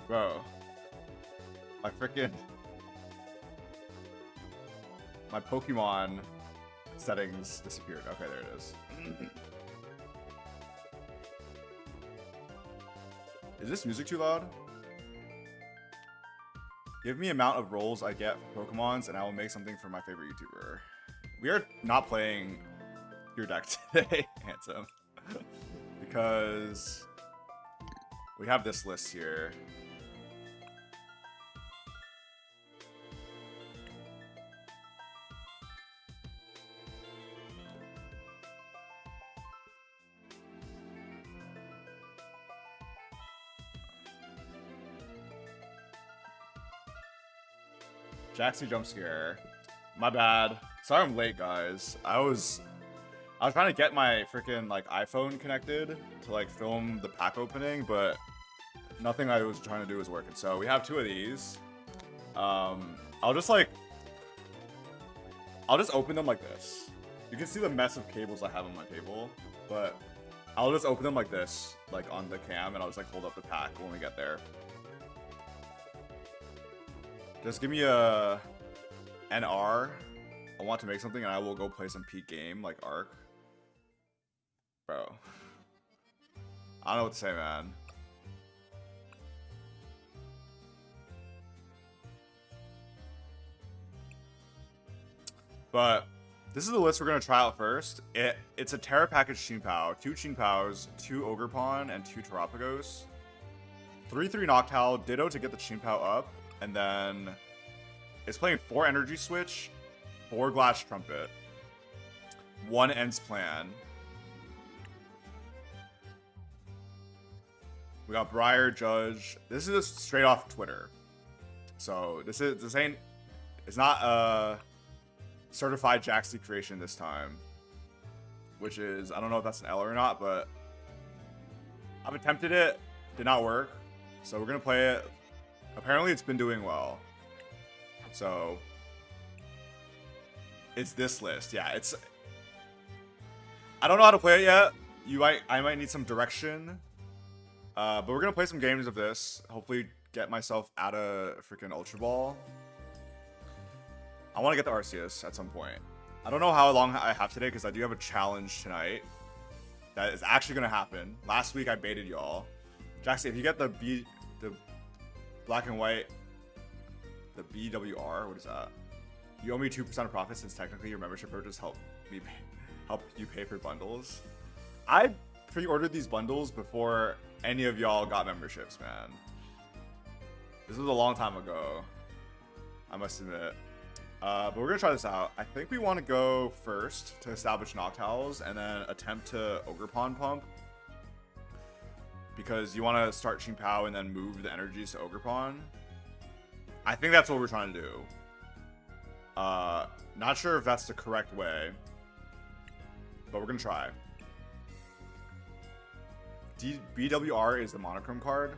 Bro. My freaking... My Pokemon settings disappeared. Okay, there it is. Is this music too loud? Give me amount of rolls I get for Pokemons and I will make something for my favorite YouTuber. We are not playing your deck today, Handsome. Because we have this list here. Jaxtyy jump scare. My bad. Sorry I'm late, guys. I was trying to get my freaking like iPhone connected to like film the pack opening, but nothing I was trying to do was working. So we have 2 of these. I'll just open them like this. You can see the mess of cables I have on my table, but I'll just open them like this, like on the cam, and I'll just like hold up the pack when we get there. Just give me a NR. I want to make something and I will go play some peak game like Arc. Bro. I don't know what to say, man. But this is the list we're going to try out first. It's a Terra Package Chien-Pao, 2 Chien-Paos, 2 Ogerpon, and 2 Terapagos. 3/3 Noctowl, Ditto to get the Chien-Pao up. And then it's playing 4 Energy Switch, 4 Glass Trumpet, 1 Ends Plan. We got Briar Judge. This is just straight off Twitter. So this ain't, it's not a certified Jaxtyy creation this time. Which is, I don't know if that's an L or not, but I've attempted it, did not work. So we're gonna play it. Apparently it's been doing well. So it's this list. Yeah, it's, I don't know how to play it yet. I might need some direction. But we're gonna play some games of this. Hopefully get myself out of freaking Ultra Ball. I want to get the Arceus at some point. I don't know how long I have today because I do have a challenge tonight. That is actually gonna happen. Last week I baited y'all. Jaxtyy, if you get the black and white, the BWR, what is that? You owe me 2% of profit since technically your membership purchase help you pay for bundles. I pre-ordered these bundles before any of y'all got memberships, man. This was a long time ago, I must admit. But we're gonna try this out. I think we want to go first to establish Noctowls and then attempt to Ogerpon pump. Because you want to start Chien-Pao and then move the energies to Ogerpon. I think that's what we're trying to do. Not sure if that's the correct way. But we're going to try. BWR is the monochrome card.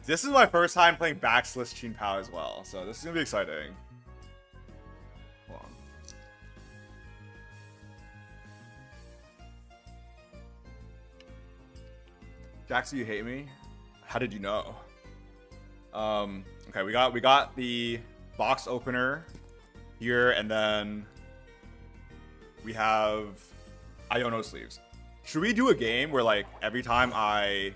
This is my first time playing bax-less Chien-Pao as well. So this is going to be exciting. Hold on. Jaxtyy, you hate me? How did you know? Okay, we got the box opener here, and then we have Iono sleeves. Should we do a game where like every time I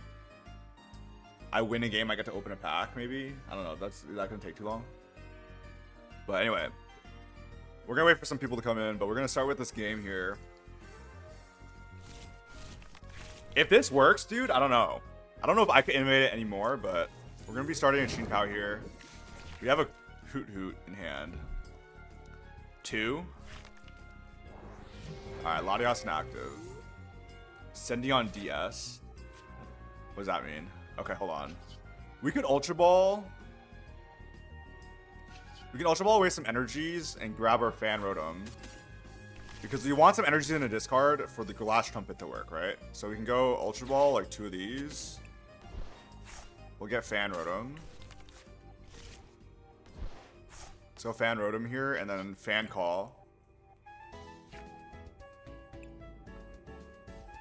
win a game I get to open a pack? Maybe, I don't know. Is that gonna take too long? But anyway, we're gonna wait for some people to come in, but we're gonna start with this game here. If this works, dude, I don't know. I don't know if I can animate it anymore, but we're going to be starting a Chien-Pao here. We have a Hoot in hand. 2. Alright, Latias inactive. Sending on DS. What does that mean? Okay, hold on. We could Ultra Ball. We can Ultra Ball away some energies and grab our Fan Rotom. Because we want some energies in a discard for the Glass Trumpet to work, right? So we can go Ultra Ball, like 2 of these. We'll get Fan Rotom. Let's go Fan Rotom here, and then Fan Call.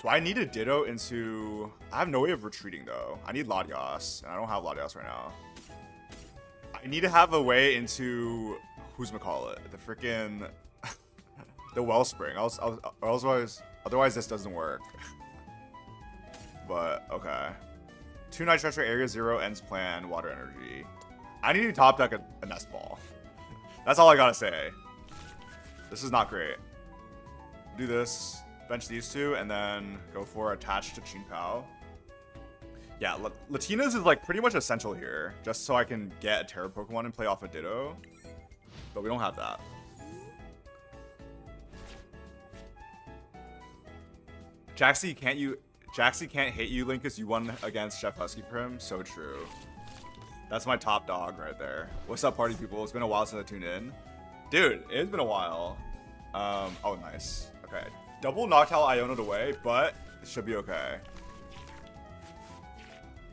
Do I need a Ditto into... I have no way of retreating, though. I need Latias, and I don't have Latias right now. I need to have a way into... who's-ma-call-it? The freaking... the Wellspring. Otherwise, this doesn't work. But, okay. 2 Night Treasure, Area 0, Ends Plan, Water Energy. I need to top deck a Nest Ball. That's all I gotta say. This is not great. Do this, bench these two, and then go for attached to Chien-Pao. Yeah, Latinos is like pretty much essential here, just so I can get a Terra Pokemon and play off a Ditto. But we don't have that. Jaxtyy can't hate you, Linkus. You won against Chef Husky for him. So true. That's my top dog right there. What's up, party people? It's been a while since I tuned in. Dude, it's been a while. Oh, nice. Okay. Double Noctowl Iona'd away, but it should be okay.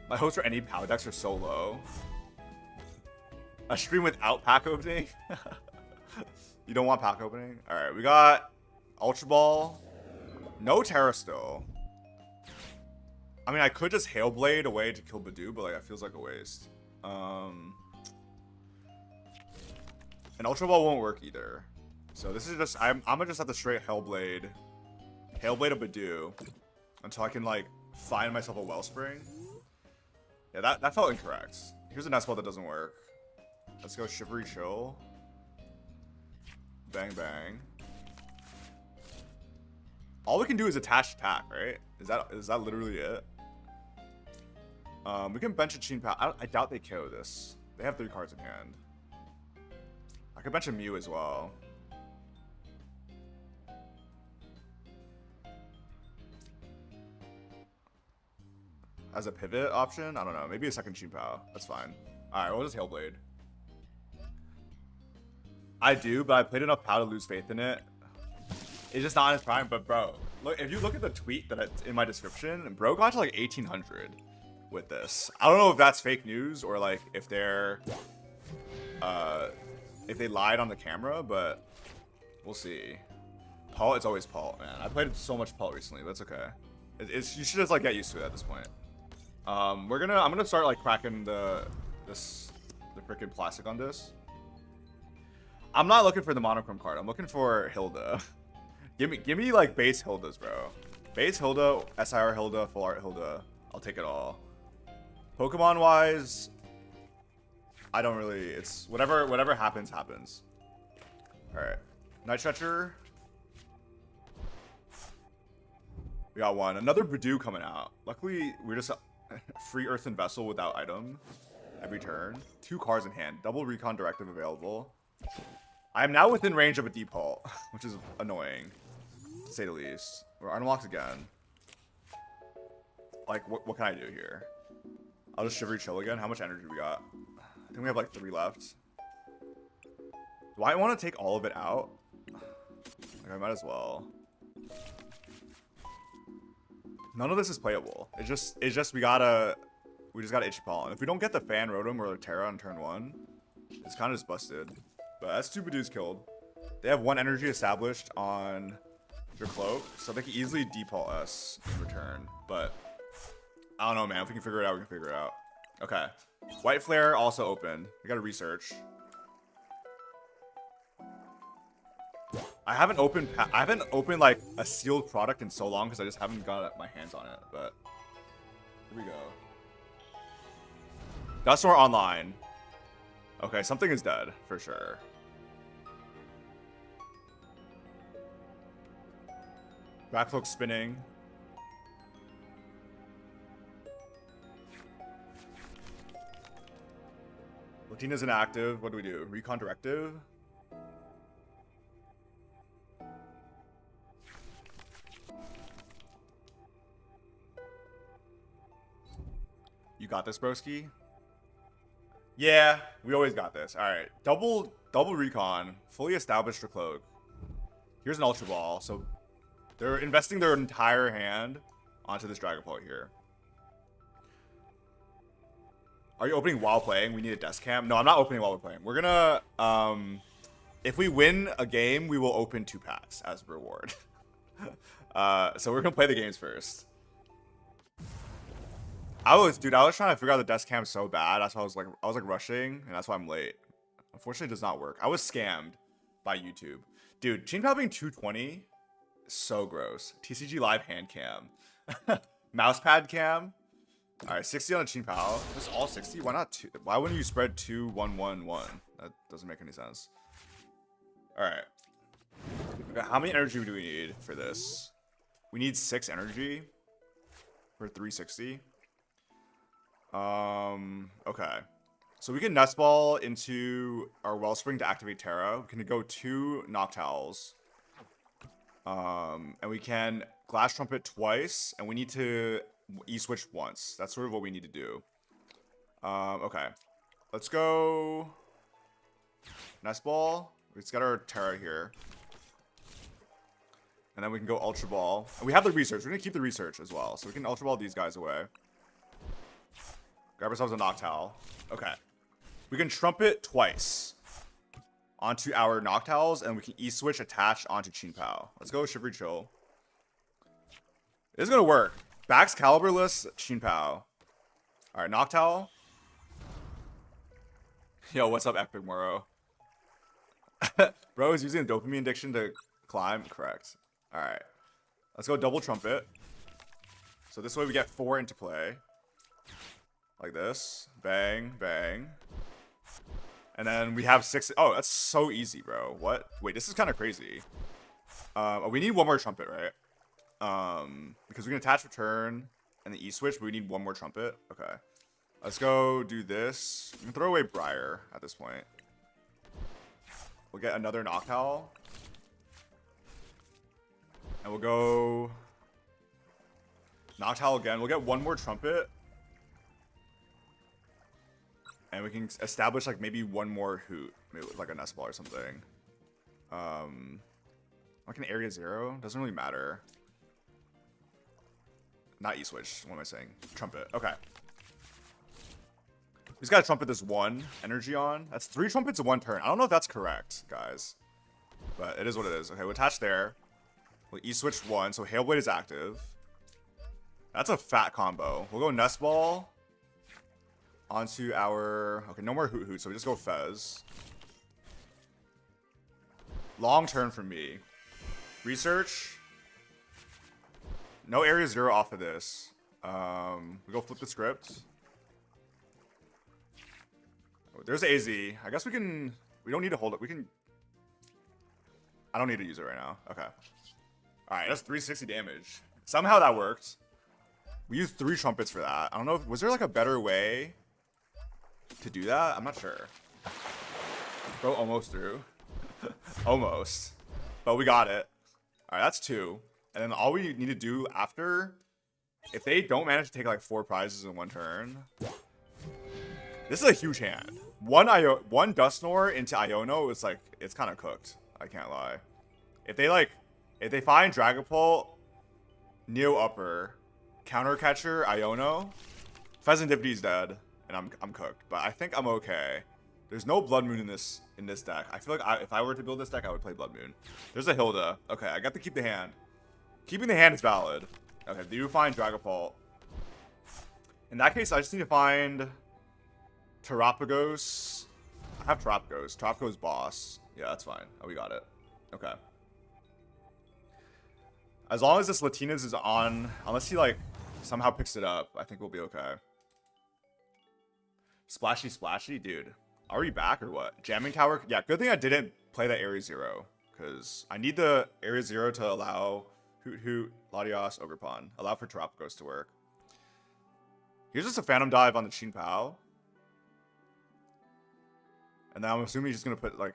My hopes for any POW decks are so low. A stream without pack opening? You don't want pack opening? Alright, we got Ultra Ball. No Terra still. I mean, I could just Hail Blade away to kill Bidoof, but like that feels like a waste. An Ultra Ball won't work either. So this is just, I'm gonna just have to straight Hail Blade a Bidoof until I can like find myself a Wellspring. Yeah, that felt incorrect. Here's a Nest Ball that doesn't work. Let's go Shivery Chill. Bang bang. All we can do is attach attack, right? Is that literally it? We can bench a Chien-Pao. I doubt they KO this. They have 3 cards in hand. I could bench a Mew as well. As a pivot option? I don't know. Maybe a second Chien-Pao. That's fine. Alright, we'll just Hail Blade. I do, but I played enough POW to lose faith in it. It's just not in his prime, but bro, look, if you look at the tweet that's in my description, bro got to like 1800 with this. I don't know if that's fake news or like if they're if they lied on the camera, but we'll see. Paul, it's always Paul, man. I played so much Paul recently, but it's okay. You should just like get used to it at this point. I'm gonna start like cracking the freaking plastic on this. I'm not looking for the monochrome card. I'm looking for Hilda. Give me like base Hildas, bro. Base Hilda, SIR Hilda, full art Hilda. I'll take it all. Pokemon wise, I don't really. It's whatever happens. All right, Night Stretcher. We got one. Another Bidoof coming out. Luckily, we're just free Earthen Vessel without item every turn. 2 cards in hand. Double Recon Directive available. I am now within range of a Deep Halt, which is annoying, to say the least. We're unlocked again. Like, what can I do here? I'll just Shivery Chill again. How much energy we got? I think we have like 3 left. Do I want to take all of it out? Like, I might as well. None of this is playable. It's just we just gotta Ichinose. And if we don't get the Fan Rotom or the Terra on turn 1, it's kind of just busted. But that's 2 Bidoofs killed. They have 1 energy established on your cloak, so they can easily default us in return. But I don't know, man. If we can figure it out, we can figure it out. Okay. White Flare also opened. We gotta research. I haven't opened like a sealed product in so long because I just haven't got my hands on it. But here we go. Dustor online. Okay, something is dead for sure. Backflow spinning. Latina's inactive. What do we do? Recon Directive? You got this, broski? Yeah, we always got this. All right, double recon, fully established your cloak. Here's an Ultra Ball. So they're investing their entire hand onto this Dragon Ball here. Are you opening while playing? We need a desk cam. No, I'm not opening while we're playing. We're gonna, if we win a game, we will open 2 packs as a reward. So we're gonna play the games first. I was trying to figure out the desk cam so bad. That's why I was like rushing, and that's why I'm late. Unfortunately, it does not work. I was scammed by YouTube. Dude, Chien-Pao being 220 is so gross. TCG live hand cam. Mousepad cam. Alright, 60 on a Chien-Pao. Just all 60? Why not 2? Why wouldn't you spread 2, 1, 1, 1? That doesn't make any sense. Alright. How many energy do we need for this? We need 6 energy for 360. Okay. So we can Nest Ball into our Wellspring to activate Terra. We can go 2 Noctowls. And we can Glass Trumpet twice, and we need to E-switch once. That's sort of what we need to do. Okay. Let's go Nest Ball. Let's get our Terra here. And then we can go Ultra Ball. And we have the research. We're going to keep the research as well. So we can Ultra Ball these guys away. Grab ourselves a Noctowl. Okay. We can Trumpet twice onto our Noctowls, and we can E-switch attach onto Chien-Pao. Let's go Shivery Chill. This is going to work. Bax Caliberless Chien-Pao. Alright, Noctowl. Yo, what's up, Epic Moro? Bro is using a dopamine addiction to climb. Correct. Alright. Let's go double Trumpet. So this way we get 4 into play. Like this. Bang, bang. And then we have 6. Oh, that's so easy, bro. What? Wait, this is kind of crazy. We need one more Trumpet, right? Because we can attach return and the E-switch, but we need one more Trumpet. Okay. Let's go do this. We can throw away Briar at this point. We'll get another Noctowl. And we'll go Noctowl again. We'll get one more Trumpet. And we can establish like maybe one more Hoot. Maybe like a Nest Ball or something. Like an Area 0? Doesn't really matter. Not E-switch. What am I saying? Trumpet. Okay. We just gotta Trumpet this 1 energy on. That's 3 Trumpets in 1 turn. I don't know if that's correct, guys. But it is what it is. Okay, we'll attach there. We'll E-switch 1, so Hailblade is active. That's a fat combo. We'll go Nest Ball onto our... Okay, no more Hoot Hoot, so we just go Fez. Long turn for me. Research. No Area 0 off of this. We go flip the script. Oh, there's AZ. I guess we can... We don't need to hold it. We can... I don't need to use it right now. Okay. Alright, that's 360 damage. Somehow that worked. We used 3 Trumpets for that. I don't know if... Was there like a better way to do that? I'm not sure. Bro, almost through. Almost. But we got it. Alright, that's 2. And then all we need to do after... If they don't manage to take like 4 prizes in 1 turn... This is a huge hand. One Dusknoir into Iono is like... It's kind of cooked. I can't lie. If they find Dragapult, Neo Upper, Counter Catcher, Iono, Pheasant Divity's dead, and I'm cooked. But I think I'm okay. There's no Blood Moon in this deck. I feel like if I were to build this deck, I would play Blood Moon. There's a Hilda. Okay, I got to keep the hand. Keeping the hand is valid. Okay, do you find Dragapult? In that case, I just need to find Terapagos. I have Terapagos. Terapagos boss. Yeah, that's fine. Oh, we got it. Okay. As long as this Latinas is on, unless he like somehow picks it up, I think we'll be okay. Splashy Splashy, dude. Are we back or what? Jamming Tower? Yeah, good thing I didn't play that Area 0. Because I need the Area 0 to allow Hoot Hoot, Latios, Ogerpon. Allow for Terapagos to work. Here's just a Phantom Dive on the Chien-Pao. And then I'm assuming he's just gonna put like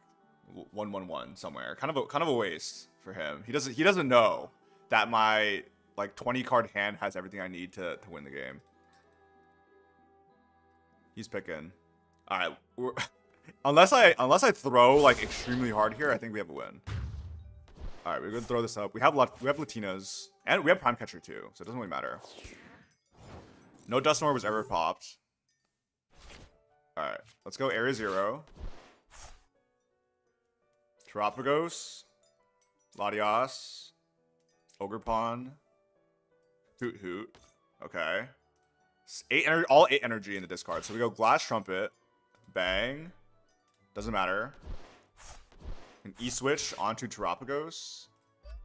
1/1/1 somewhere. Kind of a waste for him. He doesn't know that my like 20 card hand has everything I need to win the game. He's picking. All right, unless I throw like extremely hard here, I think we have a win. All right, we're gonna throw this up. We have Latinas and we have Prime Catcher too, so it doesn't really matter. No Dusknoir was ever popped. All right, let's go Area 0. Terapagos, Latios, Ogerpon. Hoot Hoot. Okay. All 8 energy in the discard. So we go Glass Trumpet. Bang. Doesn't matter. An E-switch onto Terapagos.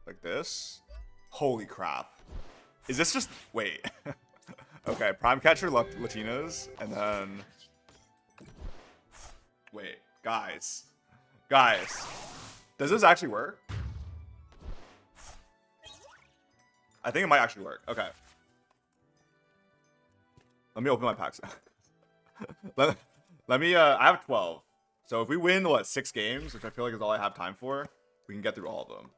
Like this. Holy crap. Is this just... Wait. Okay, Prime Catcher Latinas. And then... Wait. Guys. Guys. Does this actually work? I think it might actually work. Okay. Let me open my packs. let me, I have 12. So if we win, what, 6 games, which I feel like is all I have time for, we can get through all of them.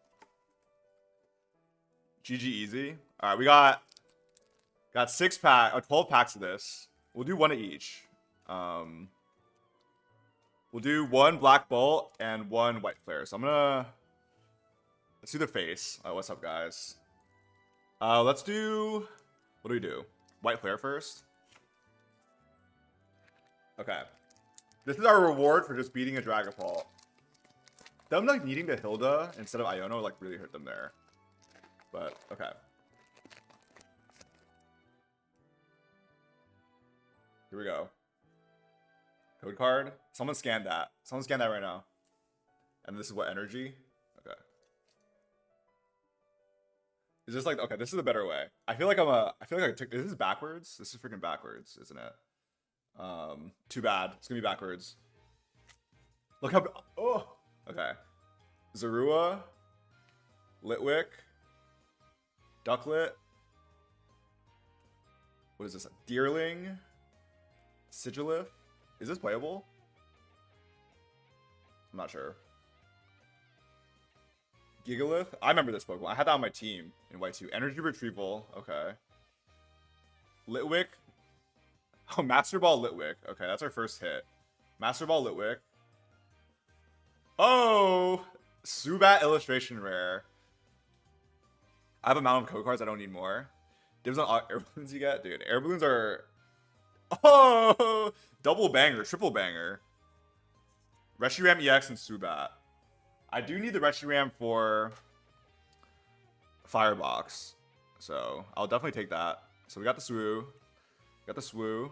GG easy. All right, we got 12 packs of this. We'll do one of each. We'll do 1 Black Bolt and 1 White Flare. So let's do the face. What's up, guys? Let's do, what do we do? White Flare first. Okay. This is our reward for just beating a Dragapult. Them like needing to Hilda instead of Iono like really hurt them there. But okay. Here we go. Code card. Someone scan that. Someone scan that right now. And this is what energy? Okay. Is this like, okay, this is a better way. I feel like I took, this is backwards. This is freaking backwards, isn't it? Too bad. It's gonna be backwards. Look how, oh, okay. Zorua, Litwick, Ducklet. What is this? Deerling, Sigilif. Is this playable? I'm not sure. Gigalith. I remember this Pokemon. I had that on my team in White 2. Energy Retrieval. Okay. Litwick. Oh, Master Ball Litwick. Okay, that's our first hit. Master Ball Litwick. Oh! Subat Illustration Rare. I have a mountain of code cards. I don't need more. Dibs on air balloons you get? Dude, air balloons are... Oh! Double banger. Triple banger. Reshiram EX and Subat. I do need the Reshiram for Firebox. So, I'll definitely take that. So, we got the Swoo. Got the Swoo.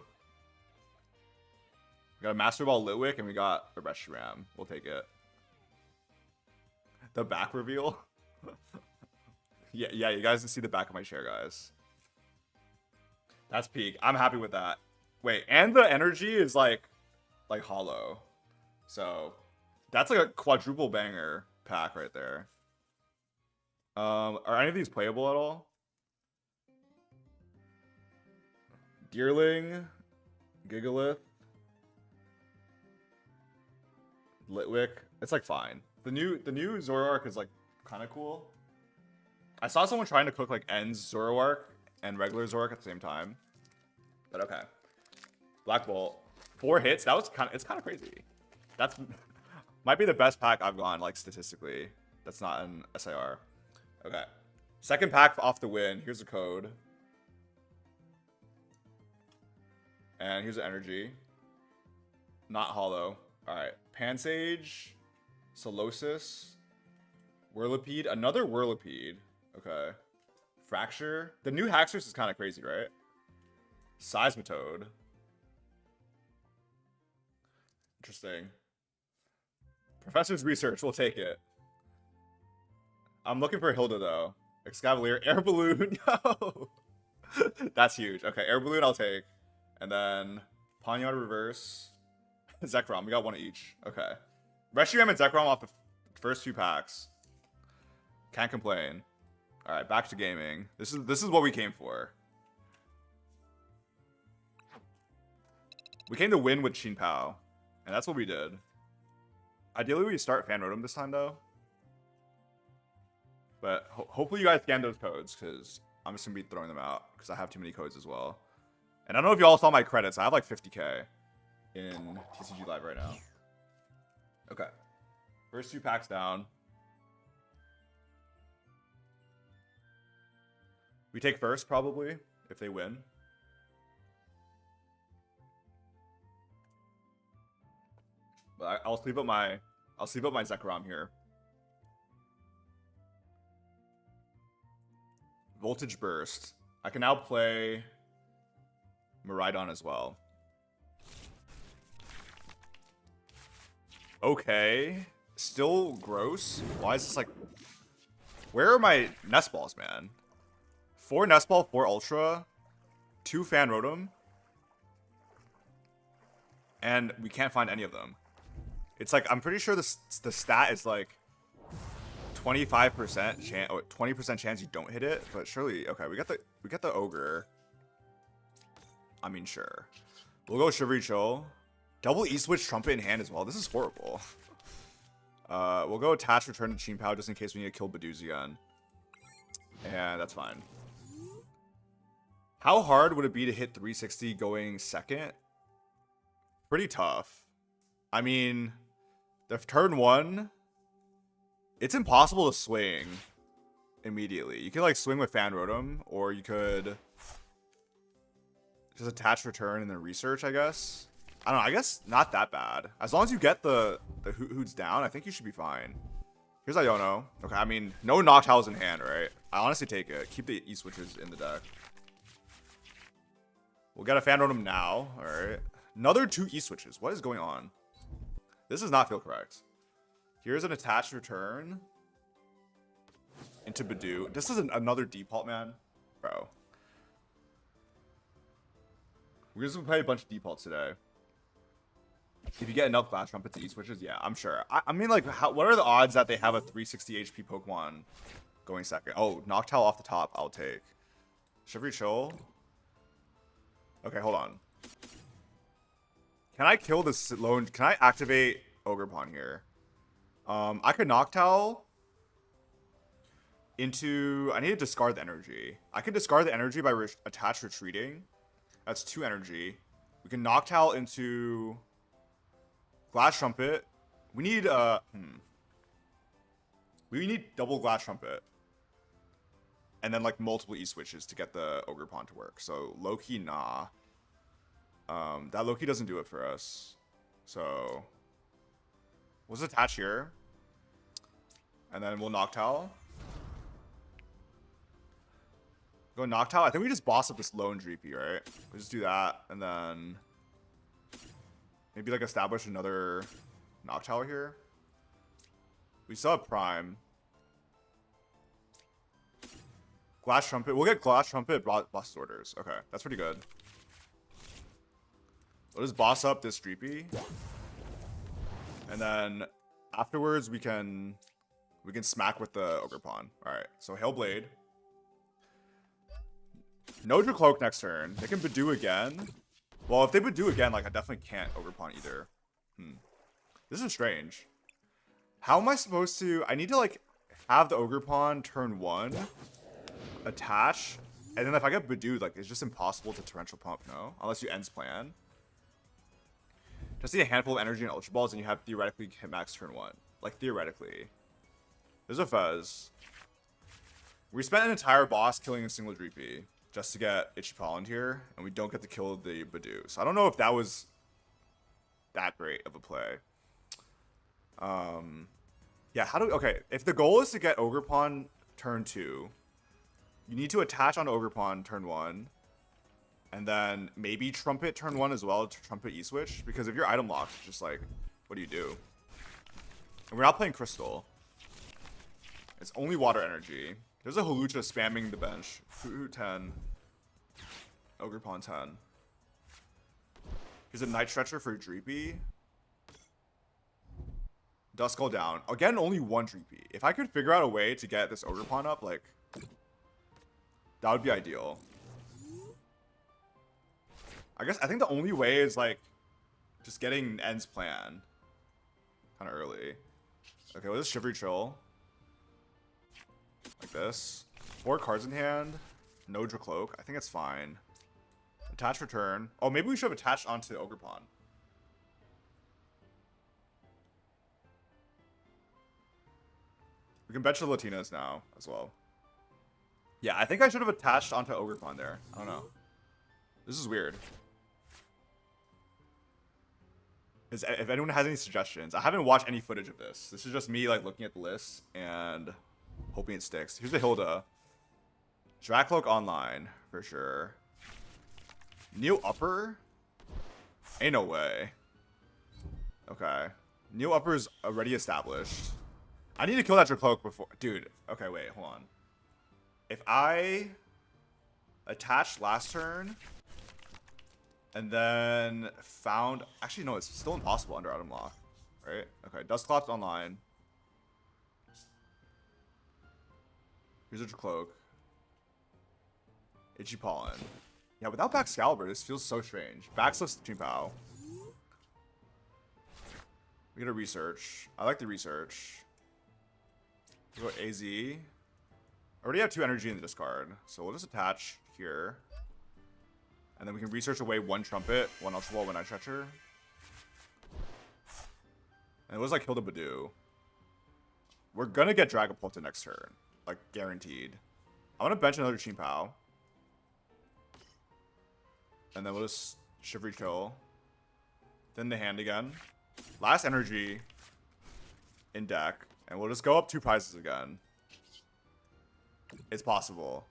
We got a Master Ball Litwick, and we got a Reshiram. We'll take it. The back reveal. yeah, you guys can see the back of my chair, guys. That's peak. I'm happy with that. Wait, and the energy is like hollow. So that's like a quadruple banger pack right there. Are any of these playable at all? Deerling, Gigalith, Litwick. It's like fine. The new Zoroark is like kind of cool. I saw someone trying to cook like Ends Zoroark and regular Zoroark at the same time. But okay. Black Bolt. 4 hits. That was it's kind of crazy. That's might be the best pack I've gone like statistically. That's not an SIR. Okay. Second pack off the win. Here's the code. And here's the energy. Not hollow. Alright. Pansage. Solosis. Whirlipede. Another Whirlipede. Okay. Fracture. The new Haxorus is kind of crazy, right? Seismitoad. Interesting. Professor's research. We'll take it. I'm looking for Hilda, though. Excavalier. Air Balloon. No! That's huge. Okay, Air Balloon I'll take. And then Ponyard Reverse. Zekrom. We got one of each. Okay. Reshiram and Zekrom off the first 2 packs. Can't complain. Alright, back to gaming. This is what we came for. We came to win with Chien-Pao. And that's what we did. Ideally, we start Fan Rotom this time, though. But hopefully you guys scan those codes, because I'm just going to be throwing them out, because I have too many codes as well. And I don't know if you all saw my credits. I have like 50k in TCG Live right now. Okay. First 2 packs down. We take first, probably, if they win. But I'll sleep up my Zekrom here. Voltage Burst. I can now play Miraidon as well. Okay. Still gross. Why is this like... Where are my Nest Balls, man? 4 Nest Ball, 4 Ultra, 2 Fan Rotom. And we can't find any of them. It's like, I'm pretty sure the stat is like 25% chance, or 20% chance you don't hit it, but surely, okay, we got the Ogre. I mean, sure. We'll go Shivery Chill. Double E-Switch Trumpet in hand as well. This is horrible. We'll go Attach Return to Chien-Pao just in case we need to kill Badooz again. And that's fine. How hard would it be to hit 360 going second? Pretty tough. I mean, the turn 1, it's impossible to swing immediately. You could like swing with Fan Rotom, or you could just attach return and then research, I guess. I don't know, I guess not that bad. As long as you get the hoots down, I think you should be fine. Here's Iono. Okay, I mean, no Noctowls in hand, right? I honestly take it. Keep the E-switches in the deck. We'll get a Fan Rotom now. Alright. Another 2 E-switches. What is going on? This does not feel correct. Here's an attached return into Badoo. This is another default, man. Bro. We're just gonna play a bunch of defaults today. If you get enough Glass Trumpet to E-switches, yeah, I'm sure. I mean, like, what are the odds that they have a 360 HP Pokemon going second? Oh, Noctowl off the top, I'll take. Shivery Chill. Okay, hold on. Can I kill this lone? Can I activate Ogerpon here? I could Noctowl into... I need to discard the energy. I could discard the energy by attach retreating. That's 2 energy. We can Noctowl into Glass Trumpet. We need we need double Glass Trumpet. And then like multiple E-switches to get the Ogerpon to work. So low-key, nah. That low-key doesn't do it for us. So let's attach here. And then we'll Noctowl. Go Noctowl. I think we just boss up this lone Dreepy, right? We just do that, and then maybe like establish another Noctowl here. We still have Prime. Glass Trumpet. We'll get Glass Trumpet, boss orders. Okay, that's pretty good. We'll just boss up this Dreepy. And then afterwards we can smack with the Ogerpon. Alright, so Hailblade. No Dracloak next turn. They can Badoo again. Well, if they Badoo again, like I definitely can't Ogerpon either. This is strange. How am I supposed to... I need to like have the Ogerpon turn 1, attach, and then if I get Badooed, like it's just impossible to Torrential Pump, no? Unless you ends plan. Just need a handful of energy and Ultra Balls and you have theoretically hit max turn 1. Like theoretically. There's a Fuzz. We spent an entire boss killing a single Dreepy just to get Ichi-Pollen here, and we don't get to kill the Badoo. So I don't know if that was that great of a play. Yeah, okay, if the goal is to get Ogerpon turn 2, you need to attach on Ogerpon turn 1, and then maybe Trumpet turn 1 as well, to Trumpet E-switch, because if you're item locked, it's just like, what do you do? And we're not playing Crystal. It's only Water Energy. There's a Hawlucha spamming the bench. Fruit 10. Ogerpon 10. Here's a Night Stretcher for Dreepy. Duskull down. Again, only 1 Dreepy. If I could figure out a way to get this Ogerpon up, like, that would be ideal. I think the only way is, like, just getting End's plan. Kind of early. Okay, well, this is Shivery Chill. Like this. 4 cards in hand. No Dracloak. I think it's fine. Attach return. Oh, maybe we should have attached onto Ogerpon. We can bench the Latinas now as well. Yeah, I think I should have attached onto Ogerpon there. I don't know. This is weird. If anyone has any suggestions, I haven't watched any footage of this. This is just me like looking at the list and hoping it sticks. Here's the Hilda. Dracloak online, for sure. Neo upper? Ain't no way. Okay. Neo upper's already established. I need to kill that Dracloak before... Dude, okay, wait, hold on. If I attached last turn and then found... Actually, no, it's still impossible under item lock, right? Okay, Dustclops online. Here's a Dracloak. Itchy Pollen. Yeah, without Baxcalibur, this feels so strange. Bax-less Chien-Pao. We get a research. I like the research. We go AZ. I already have 2 energy in the discard, so we'll just attach here. And then we can research away 1 Trumpet, 1 Ultra Ball, 1 Eye Stretcher. And it was like kill the Badoo. We're gonna get Dragapulta next turn. Like, guaranteed. I'm gonna bench another Chien-Pao. And then we'll just Shivery Chill. Then the hand again. Last energy in deck. And we'll just go up 2 prizes again. It's possible.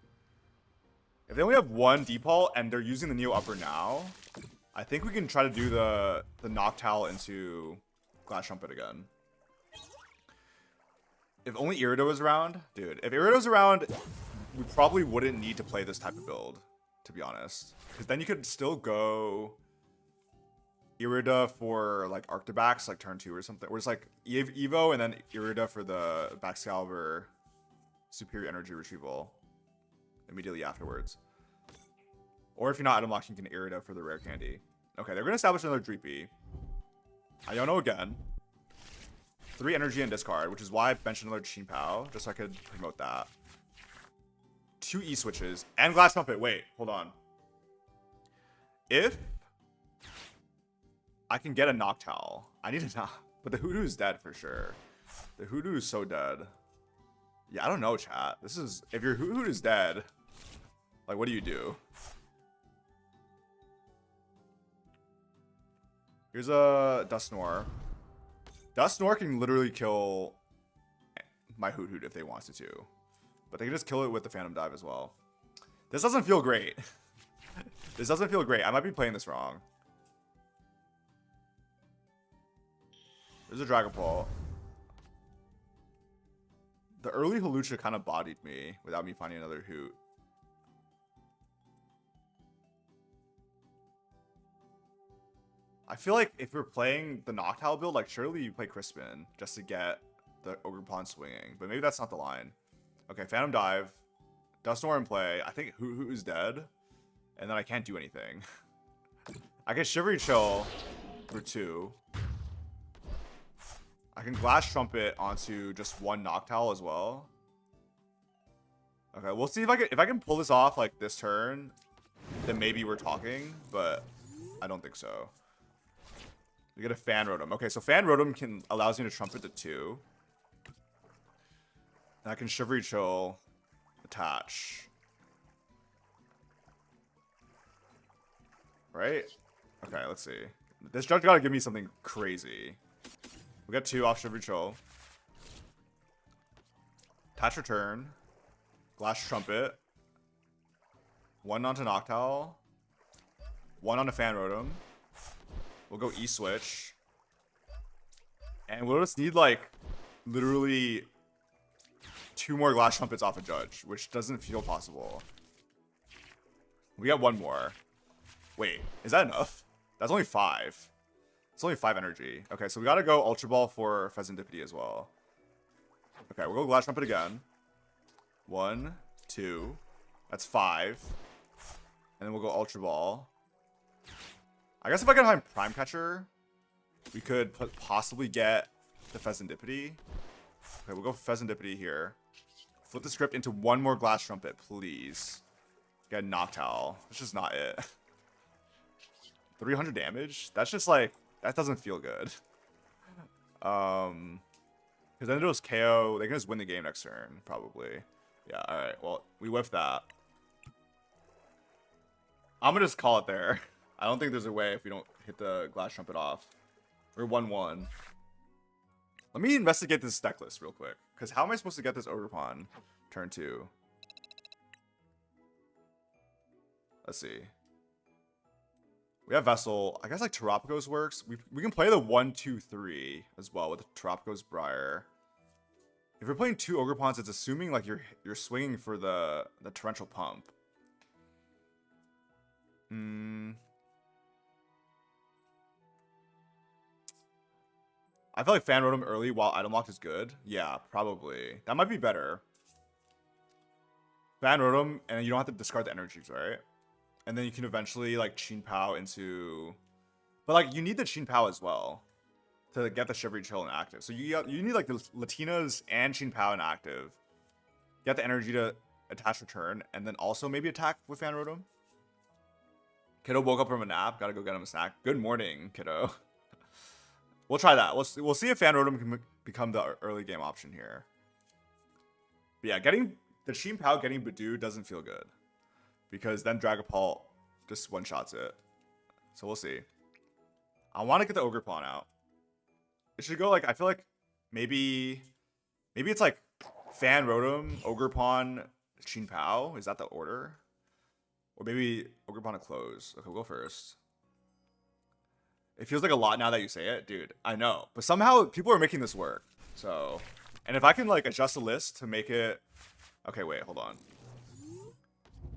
If they only have 1 Deepal and they're using the Neo Upper now, I think we can try to do the Noctowl into Glass Trumpet again. If only Irido was around, dude. If Irido's around, we probably wouldn't need to play this type of build, to be honest. Because then you could still go Irida for like Arctobax, like turn 2 or something. Or it's like Evo and then Irida for the Baxcalibur Superior Energy Retrieval immediately afterwards. Or if you're not item locking, you can Irida for the Rare Candy. Okay, they're going to establish another Dreepy. Iono again. 3 energy and discard, which is why I benched another Chien-Pao, just so I could promote that. 2 E-switches and Glass Trumpet. Wait, hold on. If I can get a Noctowl, I need a knock. But the Hoodoo is dead for sure. The Hoodoo is so dead. Yeah, I don't know, chat. This is... If your Hoodoo is dead, like, what do you do? Here's a Dusknoir. Dusknoir can literally kill my Hoot if they wanted to. But they can just kill it with the Phantom Dive as well. This doesn't feel great. This doesn't feel great. I might be playing this wrong. There's a Dragapult. The early Hawlucha kind of bodied me without me finding another Hoot. I feel like if we're playing the Noctowl build, like surely you play Crispin just to get the Ogerpon swinging. But maybe that's not the line. Okay, Phantom Dive. Dusknoir in play. I think Hoot is dead. And then I can't do anything. I can Shivery Chill for 2. I can Glass Trumpet onto just 1 Noctowl as well. Okay, we'll see if I can pull this off like this turn, then maybe we're talking, but I don't think so. We get a Fan Rotom. Okay, so Fan Rotom allows me to Trumpet to 2. And I can Shivery Chill, attach. Right? Okay, let's see. This judge gotta give me something crazy. We got 2 off Shivery Chill. Attach Return. Glass Trumpet. 1 onto Noctowl. 1 onto Fan Rotom. We'll go E-Switch. And we'll just need, like, literally 2 more Glass Trumpets off a judge, which doesn't feel possible. We got 1 more. Wait, is that enough? That's only 5. It's only 5 energy. Okay, so we gotta go Ultra Ball for Pheasantipede as well. Okay, we'll go Glass Trumpet again. 1, 2. That's 5. And then we'll go Ultra Ball. I guess if I can find Prime Catcher, we could possibly get the Pheasantipede. Okay, we'll go Pheasantipede here. Flip the script into 1 more Glass Trumpet, please. Get a Noctowl. That's just not it. 300 damage? That's just like... That doesn't feel good. Because then it'll just KO. They can just win the game next turn, probably. Yeah, alright. Well, we whiffed that. I'm going to just call it there. I don't think there's a way if we don't hit the Glass Trumpet off. We're 1-1. Let me investigate this deck list real quick. Because how am I supposed to get this Ogerpon turn 2? Let's see. We have Vessel. I guess like Terapagos works. We can play the 1-2-3 as well with Terapagos Briar. If you're playing 2 Ogerpons, it's assuming like you're swinging for the Torrential Pump. I feel like Fan Rotom early while item locked is good. Yeah, probably. That might be better. Fan Rotom, and you don't have to discard the energies, right? And then you can eventually like Chien-Pao into... But like you need the Chien-Pao as well to get the Shivery Chill inactive. So you need like the Latinas and Chien-Pao inactive. Get the energy to attach return, and then also maybe attack with Fan Rotom. Kiddo woke up from a nap. Gotta go get him a snack. Good morning, kiddo. We'll try that. We'll see if Fan Rotom can become the early game option here. But yeah, getting the Chien-Pao getting Badoo doesn't feel good, because then Dragapult just one-shots it. So we'll see. I want to get the Ogerpon out. It should go like, I feel like maybe it's like Fan Rotom, Ogerpon, Chien-Pao. Is that the order? Or maybe Ogerpon to close. Okay, we'll go first. It feels like a lot now that you say it, dude. I know, but somehow people are making this work. So, and if I can like adjust the list to make it, okay, wait, hold on.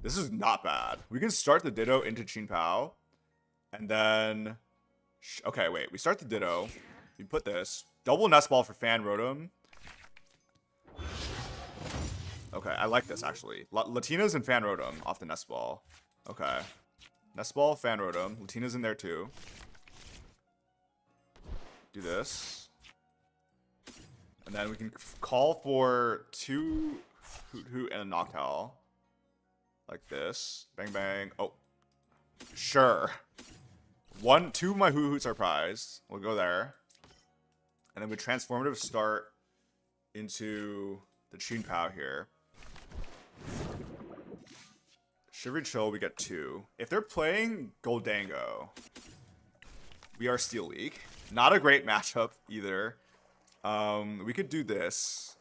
This is not bad. We can start the Ditto into Chien-Pao, and then, okay, wait. We start the Ditto. We put this double Nest Ball for Fan Rotom. Okay, I like this actually. Latinas and Fan Rotom off the Nest Ball. Okay, Nest Ball, Fan Rotom. Latinas in there too. Do this, and then we can call for 2 Hoot Hoot and a Noctowl, like this. Bang bang. Oh, sure. 2 of my Hoot Hoots are prized. We'll go there, and then we transformative start into the Chien-Pao here. Shivery Chill, we get 2. If they're playing Goldango, we are Steel League. Not a great matchup either. We could do this.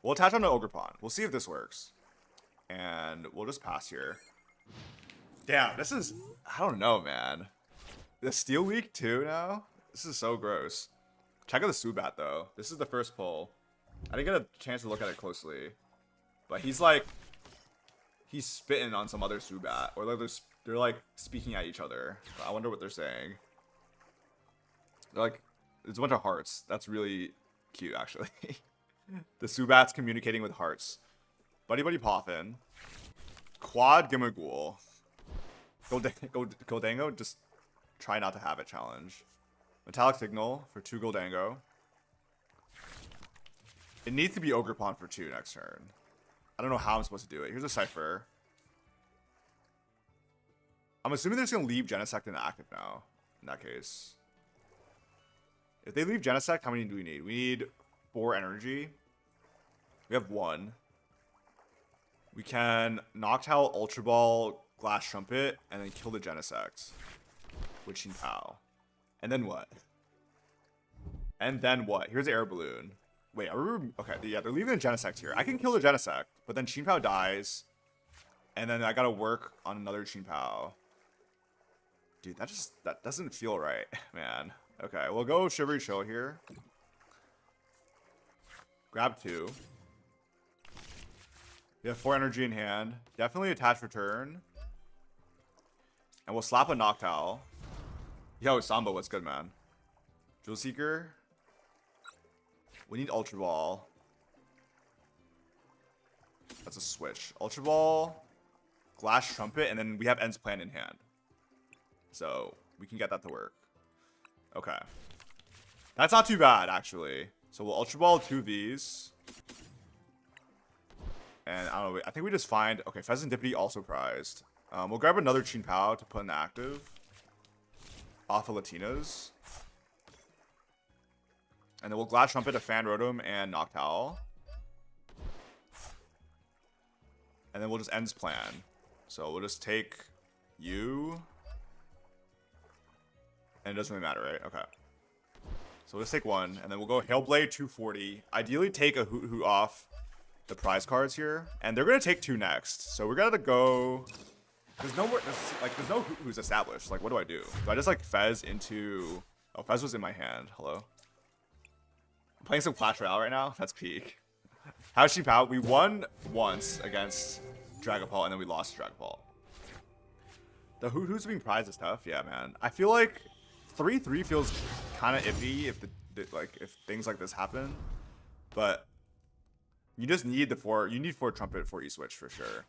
We'll attach on to Ogerpon. We'll see if this works. And we'll just pass here. Damn, this is... I don't know, man. The Steel League too now? This is so gross. Check out the Zubat, though. This is the first pull. I didn't get a chance to look at it closely. But he's like... He's spitting on some other Zubat. Or they're like speaking at each other. I wonder what they're saying. Like, it's a bunch of hearts. That's really cute, actually. The Zubat's communicating with hearts. Buddy Buddy Poffin. Quad Gimmighoul. Goldango, just try not to have it challenge. Metallic Signal for 2 Goldango. It needs to be Ogerpon for 2 next turn. I don't know how I'm supposed to do it. Here's a Cypher. I'm assuming they're just going to leave Genesect inactive now, in that case. If they leave Genesect, how many do we need? We need 4 energy. We have 1. We can Noctowl, Ultra Ball, Glass Trumpet, and then kill the Genesect with Chien-Pao. And then what? And then what? Here's the Air Balloon. Wait, are we... Okay, yeah, they're leaving the Genesect here. I can kill the Genesect, but then Chien-Pao dies. And then I gotta work on another Chien-Pao. Dude, that doesn't feel right, man. Okay, we'll go Shivery Chill here. Grab 2. We have 4 energy in hand. Definitely attach return. And we'll slap a Noctowl. Yo, Samba, what's good, man? Jewel Seeker. We need Ultra Ball. That's a switch. Ultra Ball, Glass Trumpet, and then we have End's Plan in hand. So we can get that to work. Okay. That's not too bad, actually. So we'll Ultra Ball 2 of these. And I don't know, I think we just find... Okay, Pheasant Dippity also prized. We'll grab another Chien-Pao to put in the active. Off of Latinas. And then we'll Glass Trumpet a Fan Rotom and Noctowl. And then we'll just End's Plan. So we'll just take you. And it doesn't really matter, right? Okay. So we'll just take 1. And then we'll go Hailblade 240. Ideally take a Hoot Hoot off the prize cards here. And they're going to take 2 next. So we're going to go There's no more, there's no who's established. Like, what do? Do I just like Fez into? Oh, Fez was in my hand. Hello. I'm playing some Clash Royale right now. That's peak. How's Chien-Pao? We won once against Dragapult, and then we lost to Dragapult. The who's being prized is tough. Yeah, man. I feel like 3-3 feels kind of iffy if if things like this happen, but you just need the 4. You need 4 trumpet for E-switch for sure.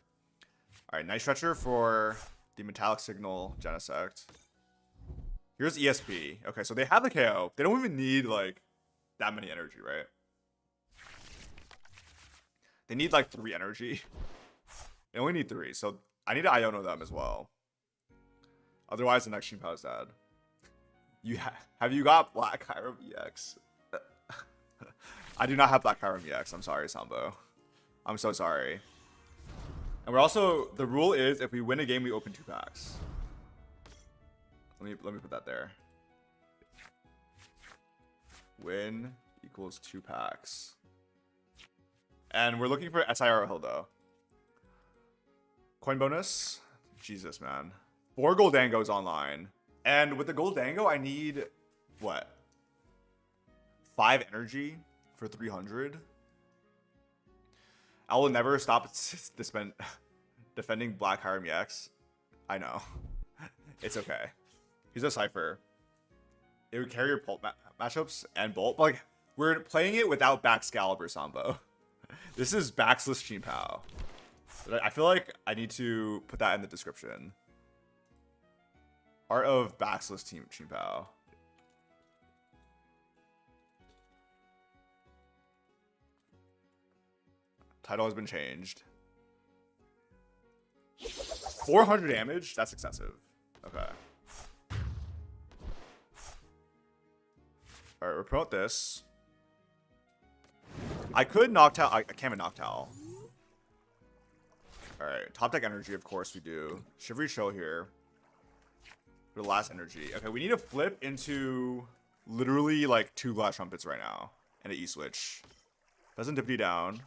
All right, Night Stretcher for the Metallic Signal Genesect. Here's ESP. Okay, so they have the KO. They don't even need like that many energy, right? They need like 3 energy. They only need 3, so I need to Iono them as well. Otherwise, the next Chien-Pao is dead. Have you got Black Hiram EX? I do not have Black Hiram EX. I'm sorry, Sambo. I'm so sorry. And we're also, the rule is if we win a game, we open 2 packs. Let me put that there. Win equals 2 packs. And we're looking for SIR Hildo. Coin bonus. Jesus, man. 4 Goldangos online. And with the Goldango, I need, what? 5 energy for 300. I will never stop defending Black Hiram EX. I know. It's okay. He's a Cypher. It would carry your Bolt matchups and Bolt. But like, we're playing it without Baxcalibur Sambo. This is bax-less Chien-Pao. I feel like I need to put that in the description. Art of bax-less Chien-Pao. Title has been changed. 400 damage? That's excessive. Okay. Alright, we'll promote this. I could Noctowl. I can't even Noctowl. Alright, top deck energy, of course we do. Shivery Chill here. For the last energy. Okay, we need to flip into literally like 2 Glass Trumpets right now. And an E-switch. Doesn't Dippity down.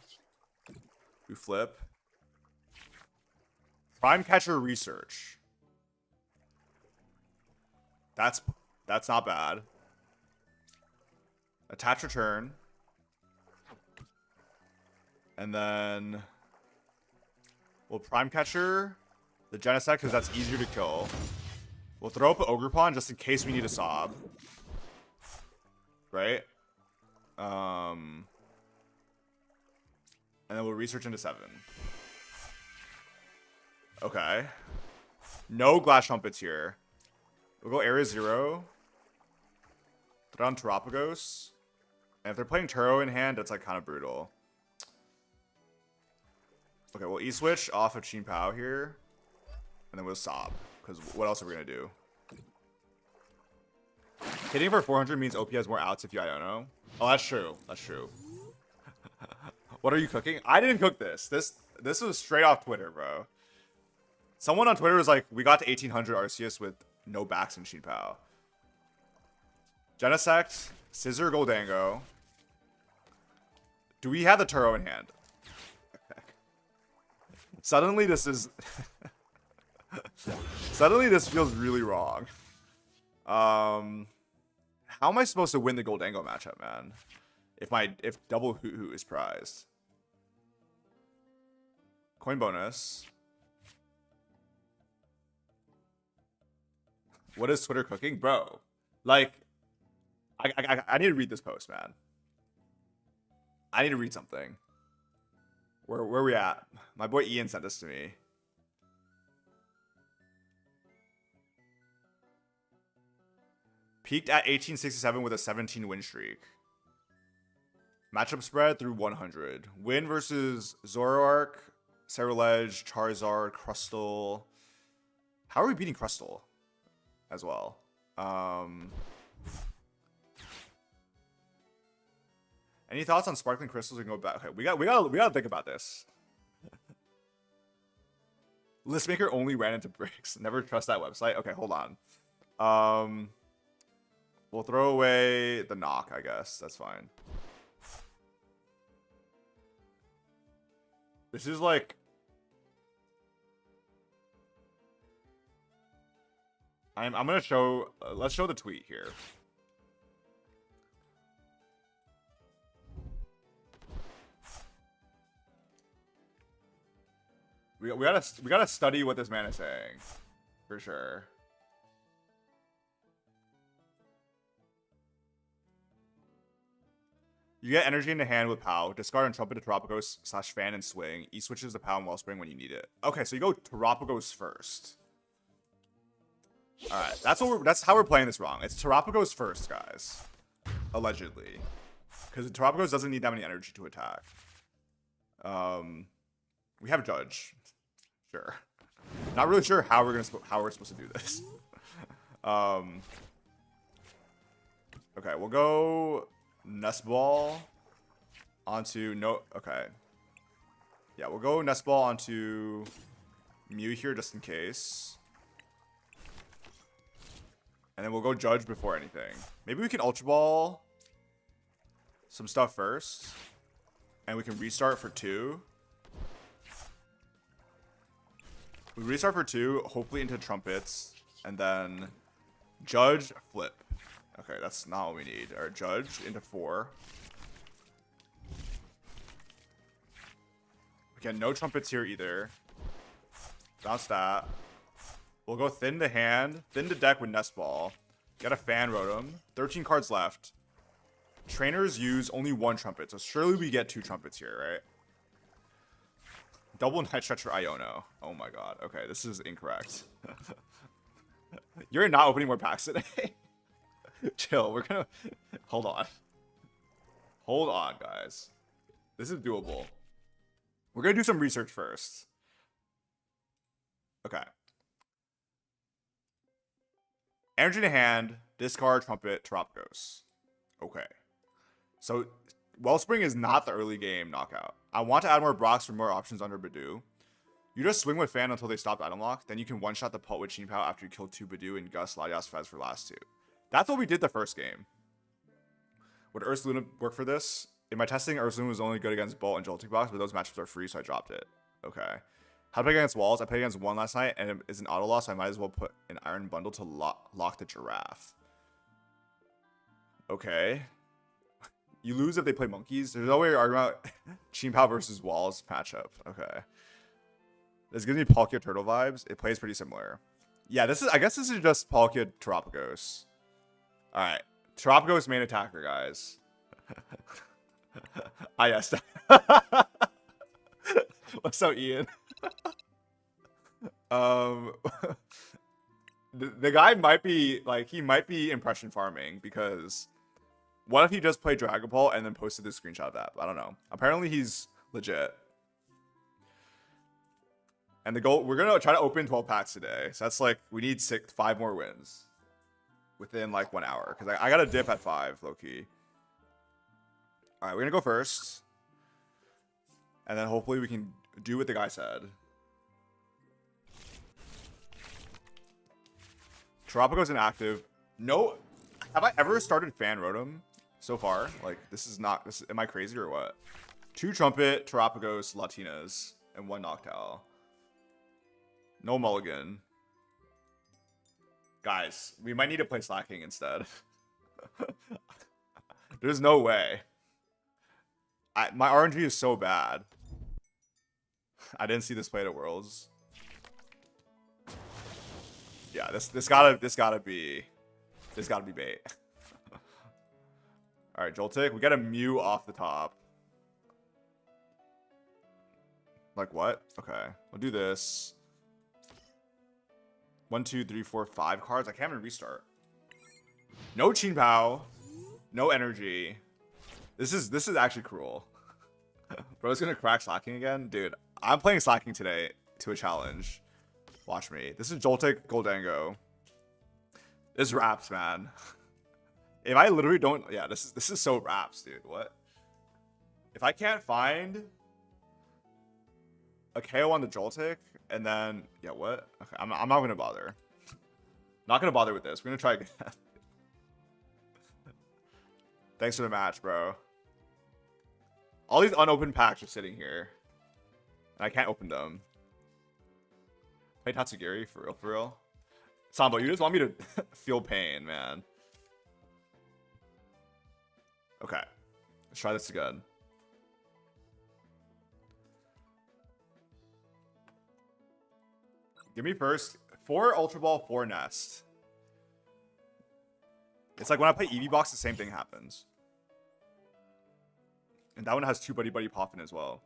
We flip. Prime Catcher Research. That's not bad. Attach Return. And then we'll Prime Catcher the Genesect because that's easier to kill. We'll throw up an Ogerpon just in case we need a Sob. Right? And then we'll research into 7. Okay. No Glass Trumpets here. We'll go Area 0. Throw down Terapagos. And if they're playing Turo in hand, that's like kind of brutal. Okay, we'll E-switch off of Chien-Pao here. And then we'll Sob. Because what else are we going to do? Hitting for 400 means OP has more outs if you Iono. Oh, that's true. That's true. What are you cooking? I didn't cook this. This was straight off Twitter, bro. Someone on Twitter was like, we got to 1800 Arceus with no backs in Chien-Pao. Genesect, Scissor Goldango. Do we have the Turo in hand? Suddenly this is... Suddenly this feels really wrong. How am I supposed to win the Goldango matchup, man? If double Hoo-Hoo is prized. Coin bonus. What is Twitter cooking? Bro, like, I need to read this post, man. I need to read something. Where are we at? My boy Ian sent this to me. Peaked at 1867 with a 17 win streak. Matchup spread through 100. Win versus Zoroark, Ceruledge, Charizard, Crustle. How are we beating Crustle as well? Any thoughts on Sparkling Crystals? We can go back. Okay, we gotta think about this. Listmaker only ran into bricks. Never trust that website. Okay, hold on. We'll throw away the knock, I guess. That's fine. This is like... I'm gonna show. Let's show the tweet here. We gotta study what this man is saying, for sure. You get energy in the hand with Pao. Discard and trumpet to Terapagos / fan and swing. E switches to Pao and Wellspring when you need it. Okay, so you go Terapagos first. All right, that's how we're playing this wrong. It's Terapagos first, guys. Allegedly, because Terapagos doesn't need that many energy to attack. We have Judge. Sure. Not really sure how we're supposed to do this. Okay, we'll go Nest Ball onto no. Okay. Yeah, we'll go Nest Ball onto Mew here just in case. And then we'll go Judge before anything. Maybe we can Ultra Ball some stuff first. And we can restart for 2. We restart for 2, hopefully into Trumpets. And then Judge, flip. Okay, that's not what we need. Alright, Judge into 4. Again, no Trumpets here either. Bounce that. We'll go thin to hand, thin to deck with Nest Ball. Get a Fan Rotom. 13 cards left. Trainers use only 1 Trumpet, so surely we get 2 Trumpets here, right? Double Night Stretcher Iono. Oh my god. Okay, this is incorrect. You're not opening more packs today. Chill, we're gonna... Hold on. Hold on, guys. This is doable. We're gonna do some research first. Okay. Energy to hand, discard, Trumpet, Terapagos. Okay. So, Wellspring is not the early game knockout. I want to add more Brox for more options under Badoo. You just swing with Fan until they stop item lock, then you can one-shot the Pult with Chien-Pao after you kill 2 Badoo and Gus Latias Fez for last 2. That's what we did the first game. Would Ursaluna work for this? In my testing, Ursaluna was only good against Bolt and Jolting Box, but those matchups are free, so I dropped it. Okay. How to play against walls? I played against 1 last night, and it is an auto loss, so I might as well put an Iron Bundle to lock the Giraffe. Okay. You lose if they play monkeys. There's no way you're arguing about Chien-Pao versus walls matchup. Okay. This gives me Palkia Turtle vibes. It plays pretty similar. Yeah, I guess this is just Palkia Terapagos. Alright. Terapagos main attacker, guys. Ah, yes. What's up, Ian? The guy might be, like, he might be impression farming, because what if he just played Dragon Ball and then posted this screenshot of that? I don't know. Apparently he's legit. And the goal, we're gonna try to open 12 packs today. So that's like, we need 5 more wins within like 1 hour. Because I got a dip at 5, low-key. Alright, we're gonna go first. And then hopefully we can do what the guy said. Terapagos inactive. No. Have I ever started Fan Rotom so far? Like, this is not... am I crazy or what? 2 Trumpet, Terapagos, Latinas, and 1 Noctowl. No mulligan. Guys, we might need to play Slaking instead. There's no way. My RNG is so bad. I didn't see this played at Worlds. Yeah, this gotta be bait. All right, Joltik, we got a Mew off the top. Like what? Okay, we'll do this. 1, 2, 3, 4, 5 cards. I can't even restart. No Chien-Pao, no energy. This is actually cruel. Bro's gonna crack Slaking again, dude. I'm playing Slaking today to a challenge. Watch me. This is Joltik Goldango. This raps, man. If I literally don't, yeah, this is so raps, dude. What? If I can't find a KO on the Joltik, and then yeah, what? Okay, I'm not gonna bother. Not gonna bother with this. We're gonna try again. Thanks for the match, bro. All these unopened packs are sitting here, and I can't open them. Play Tatsugiri for real, for real. Sambo, you just want me to feel pain, man. Okay. Let's try this again. Give me first 4 Ultra Ball, 4 Nest. It's like when I play EV Box, the same thing happens. And that one has 2 Buddy Buddy Poppin' as well.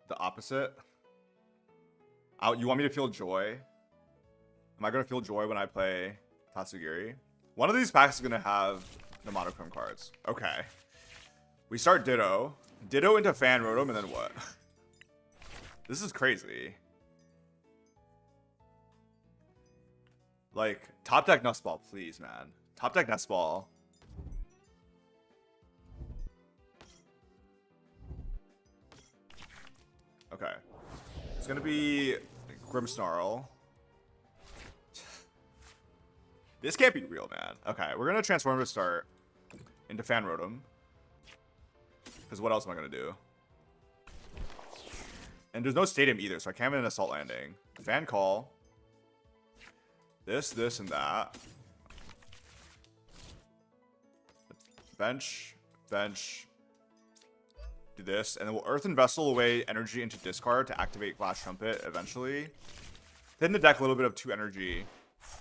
The opposite. You want me to feel joy? Am I going to feel joy when I play Tatsugiri? One of these packs is going to have the monochrome cards. Okay. We start Ditto. Ditto into Fan Rotom, and then what? This is crazy. Like, top deck Nestball, please, man. Top deck Nestball. Okay. It's gonna be Grimmsnarl. This can't be real, man. Okay, we're gonna transform to start into Fan Rotom. Because what else am I gonna do? And there's no stadium either, so I can't have an Assault Landing. Fan Call. This, and that. Bench. Do this, and then we'll Earthen Vessel away energy into discard to activate Flash Trumpet eventually. Then the deck a little bit of 2 energy,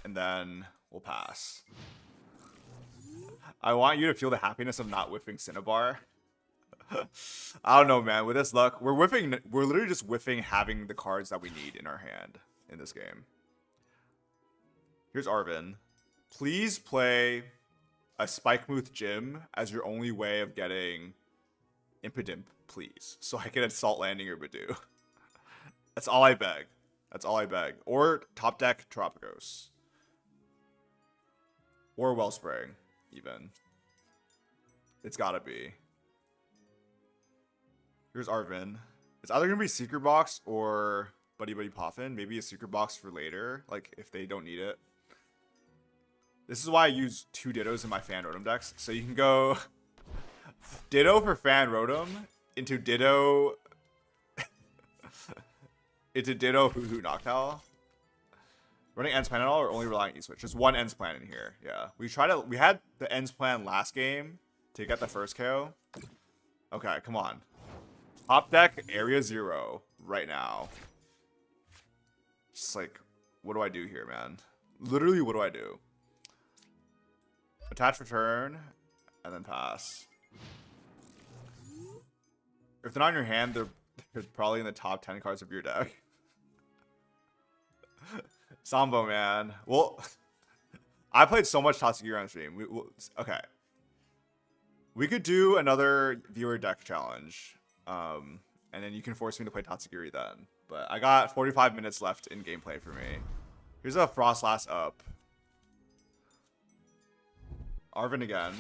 and then we'll pass. I want you to feel the happiness of not whiffing Cinnabar. I don't know, man. With this luck, we're literally just whiffing having the cards that we need in our hand in this game. Here's Arvin. Please play a Spikemuth Gym as your only way of getting Impidimp, please. So I can Assault Landing or Badoo. That's all I beg. That's all I beg. Or top deck Tropicos. Or Wellspring, even. It's gotta be. Here's Arvin. It's either gonna be Secret Box or Buddy Buddy Poffin. Maybe a Secret Box for later, like if they don't need it. This is why I use 2 Dittos in my Fan Rotom decks. So you can go Ditto for Fan Rotom into Ditto Hoo-Hoo Noctowl. Running Ends Plan at all or only relying E-Switch? Just one Ends Plan in here. Yeah. We had the Ends Plan last game to get the first KO. Okay, come on. Top deck Area 0 right now. Just like, what do I do here, man? Literally, what do I do? Attach return, and then pass. If they're not in your hand, they're probably in the top 10 cards of your deck. Sambo, man. Well, I played so much Tatsugiri on stream. Okay. We could do another viewer deck challenge. And then you can force me to play Tatsugiri then. But I got 45 minutes left in gameplay for me. Here's a Frostlass up. Arvin again.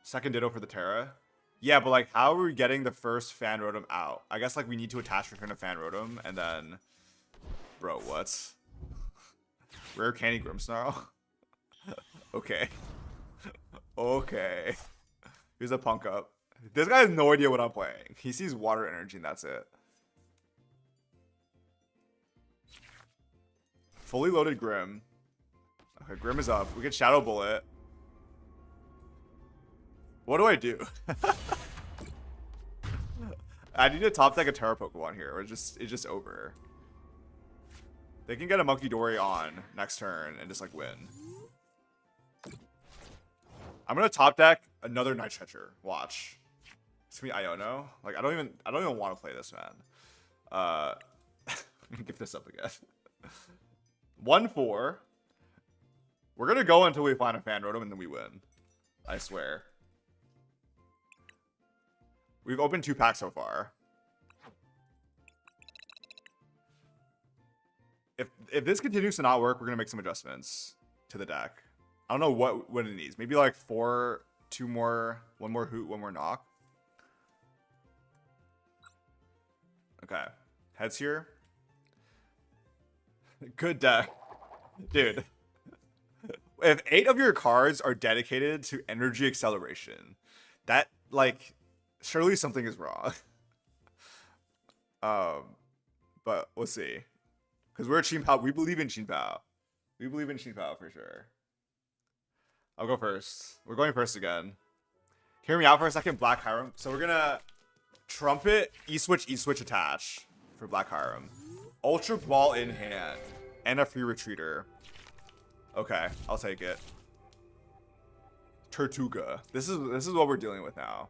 Second Ditto for the Terra. Yeah, but like, how are we getting the first Fan Rotom out? I guess like we need to attach return to Fan Rotom and then... Bro, what? Rare Candy Grimmsnarl? Okay. Okay. Here's a Punk Up. This guy has no idea what I'm playing. He sees water energy and that's it. Fully loaded Grim. Okay, Grim is up. We get Shadow Bullet. What do I do? I need to top deck a Terra Pokemon here, or it's just over. They can get a Monkey Dory on next turn and just like win. I'm gonna top deck another Night Stretcher. Watch. It's gonna be Iono. Like I don't even want to play this, man. Give this up again. 1-4. We're gonna go until we find a Fan Rotom and then we win. I swear. We've opened 2 packs so far. If this continues to not work, we're gonna make some adjustments to the deck. I don't know what it needs. Maybe like 4, 2 more, 1 more Hoot, 1 more Knock. Okay, heads here. Good deck, dude. If 8 of your cards are dedicated to energy acceleration, that like surely something is wrong. But we'll see. Because we're Chien-Pao. We believe in Chien-Pao. We believe in Chien-Pao for sure. I'll go first. We're going first again. Hear me out for a second, Black Hiram. So we're gonna Trumpet, E-switch, attach for Black Hiram. Ultra Ball in hand. And a free retreater. Okay, I'll take it. Tortuga. This is what we're dealing with now.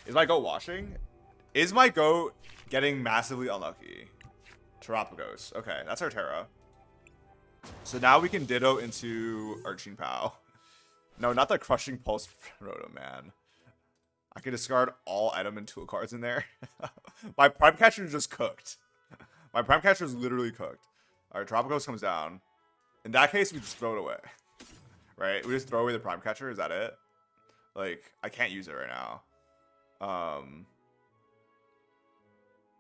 Is my goat washing? Is my goat getting massively unlucky? Terapagos. Okay, that's our Terra. So now we can Ditto into our Chien-Pao. No, not the Crushing Pulse Rotom, man. I can discard all item and tool cards in there. My Prime Catcher is just cooked. My Prime Catcher is literally cooked. Alright, Terapagos comes down. In that case, we just throw it away. Right? We just throw away the Prime Catcher, is that it? Like, I can't use it right now.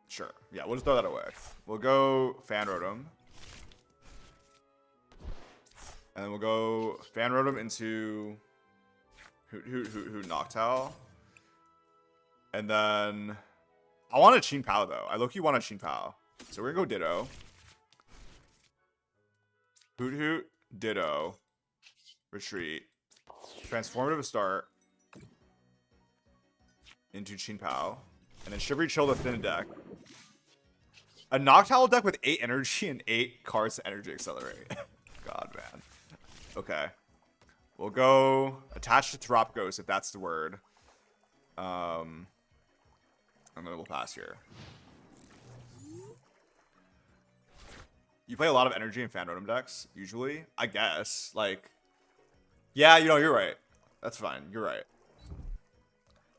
Sure. Yeah, we'll just throw that away. We'll go Fan Rotom. And then we'll go Fan Rotom into Hoot Noctowl. And then I want a Chien-Pao though. I low-key want a Chien-Pao. So we're gonna go Ditto. Hoot, Ditto. Retreat. Transformative start. Into Chien-Pao. And then Shivery Chill the Thin deck. A Noctowl deck with 8 energy and 8 cards to energy accelerate. God, man. Okay. We'll go attach to Terapagos if that's the word. And then we'll pass here. You play a lot of energy and Fan Rotom decks, usually. I guess. Like, yeah, you know, you're right. That's fine. You're right.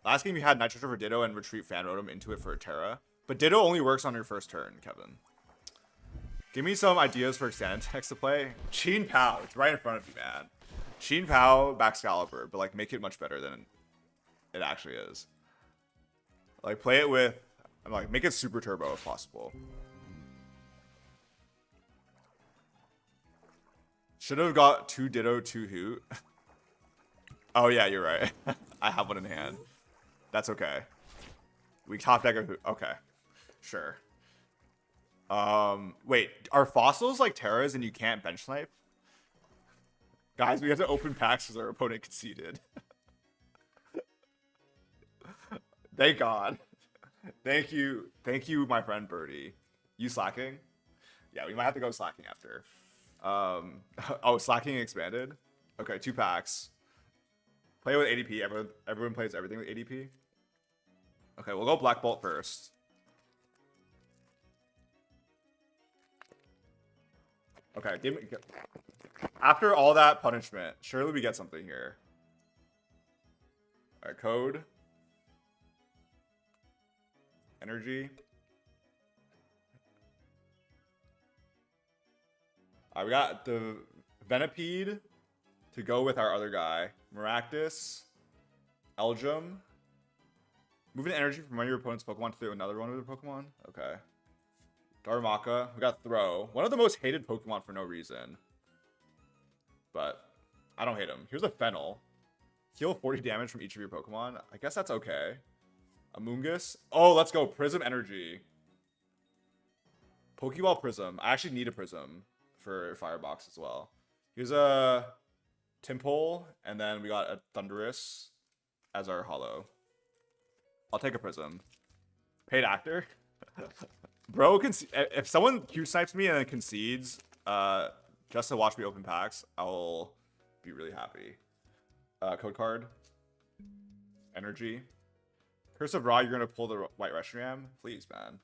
Last game you had Nitro for Ditto and retreat Fan Rotom into it for a Terra. But Ditto only works on your first turn, Kevin. Give me some ideas for extended decks to play. Chien-Pao. It's right in front of you, man. Chien-Pao, Baxcalibur, but like make it much better than it actually is. Like play it with, like make it super turbo if possible. Should have got 2 Ditto, 2 Hoot. Oh yeah, you're right. I have one in hand. That's okay. We top deck a Hoot. Okay, sure. Wait, are fossils like Terras and you can't bench snipe? Guys, we have to open packs because our opponent conceded. Thank God. Thank you, my friend Birdie. You slacking? Yeah, we might have to go slacking after. Oh, slacking expanded. Okay, 2 packs. Play with ADP. Everyone plays everything with ADP. Okay, we'll go Black Bolt first. Okay, give me. After all that punishment, surely we get something here. All right, code. Energy. All right, we got the Venipede to go with our other guy. Maractus. Eldrum. Moving energy from one of your opponent's Pokemon to another one of their Pokemon. Okay. Darumaka. We got Throw. One of the most hated Pokemon for no reason. But I don't hate him. Here's a Fennel. Heal 40 damage from each of your Pokemon. I guess that's okay. Amoonguss. Oh, let's go. Prism Energy. Pokeball Prism. I actually need a Prism for Firebox as well. Here's a Timpole. And then we got a Thundurus as our holo. I'll take a Prism. Paid actor. Bro, if someone Q snipes me and then concedes just to watch me open packs, I'll be really happy. Code card. Energy. Curse of Ra, you're going to pull the White Reshiram? Please, man.